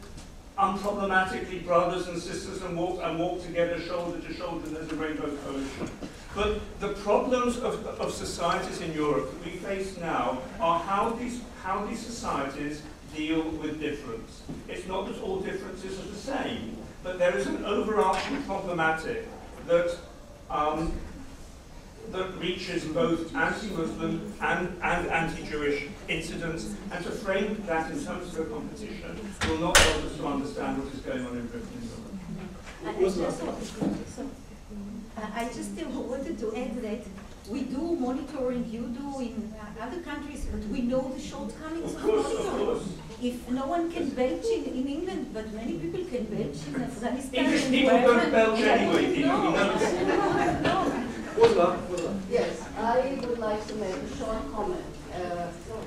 unproblematically brothers and sisters and walk together shoulder to shoulder and there's a rainbow coalition. But the problems of societies in Europe that we face now are how these societies deal with difference. It's not that all differences are the same, but there is an overarching problematic that that reaches both anti-Muslim and anti-Jewish incidents, and to frame that in terms of a competition will not help us to understand what is going on in Britain and Europe. I just wanted to add that we do monitoring, you do in other countries, but we know the shortcomings of monitoring. If no one can belch in England, but many people can belch in Afghanistan. English and people wherever, don't belch anyway, and you know. no. Yes, I would like to make a short comment.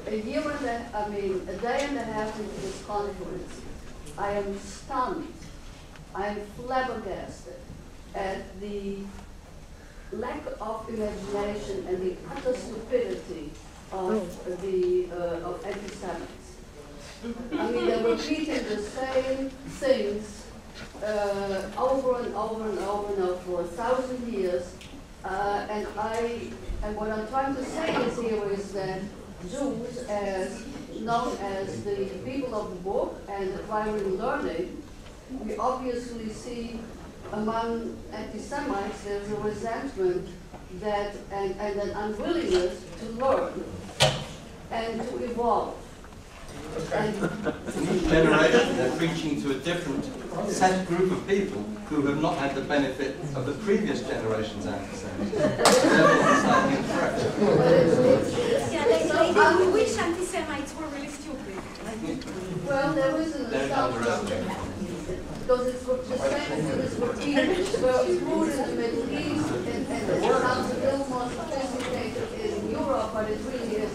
A day and a half into this conference, I am stunned, I am flabbergasted at the lack of imagination and the utter stupidity of anti-Semites. I mean, they're repeating the same things over and over and over and over for 1,000 years. And what I'm trying to say is that Jews, as known as the people of the book and acquiring learning, we obviously see among anti-Semites there's a resentment that and an unwillingness to learn and to evolve. It's a new generation. They're preaching to a different set group of people who have not had the benefit of the previous generation's anti-Semitism. We wish anti-Semites were really stupid. Well, there is an assumption. because it's the same as this routine were ruled in the Middle East, and it sounds a little more sophisticated in Europe, but it really is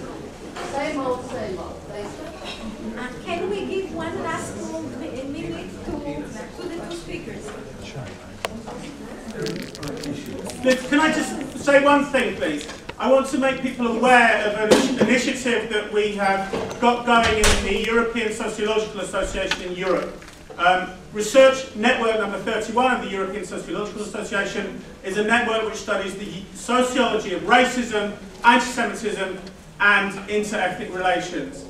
same old, same old. Thank you. Can we give one last minute to the two speakers? Can I just say one thing, please? I want to make people aware of an initiative that we have got going in the European Sociological Association in Europe. Research Network number 31 of the European Sociological Association is a network which studies the sociology of racism, anti-Semitism, and inter-ethnic relations.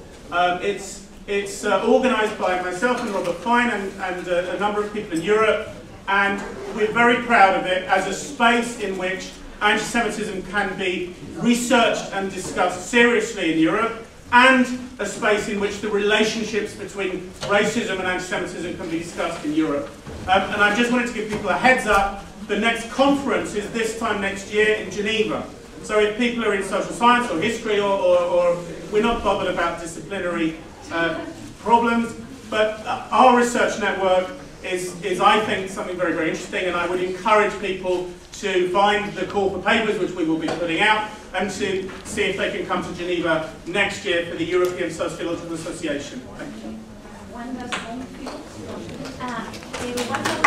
It's organised by myself and Robert Fine and a number of people in Europe, and we're very proud of it as a space in which anti-Semitism can be researched and discussed seriously in Europe, and a space in which the relationships between racism and anti-Semitism can be discussed in Europe. And I just wanted to give people a heads up. The next conference is this time next year in Geneva. So if people are in social science or history or we're not bothered about disciplinary problems, but our research network is I think, something very, very interesting, and I would encourage people to find the call for papers, which we will be putting out, and to see if they can come to Geneva next year for the European Sociological Association. Thank you. One last one.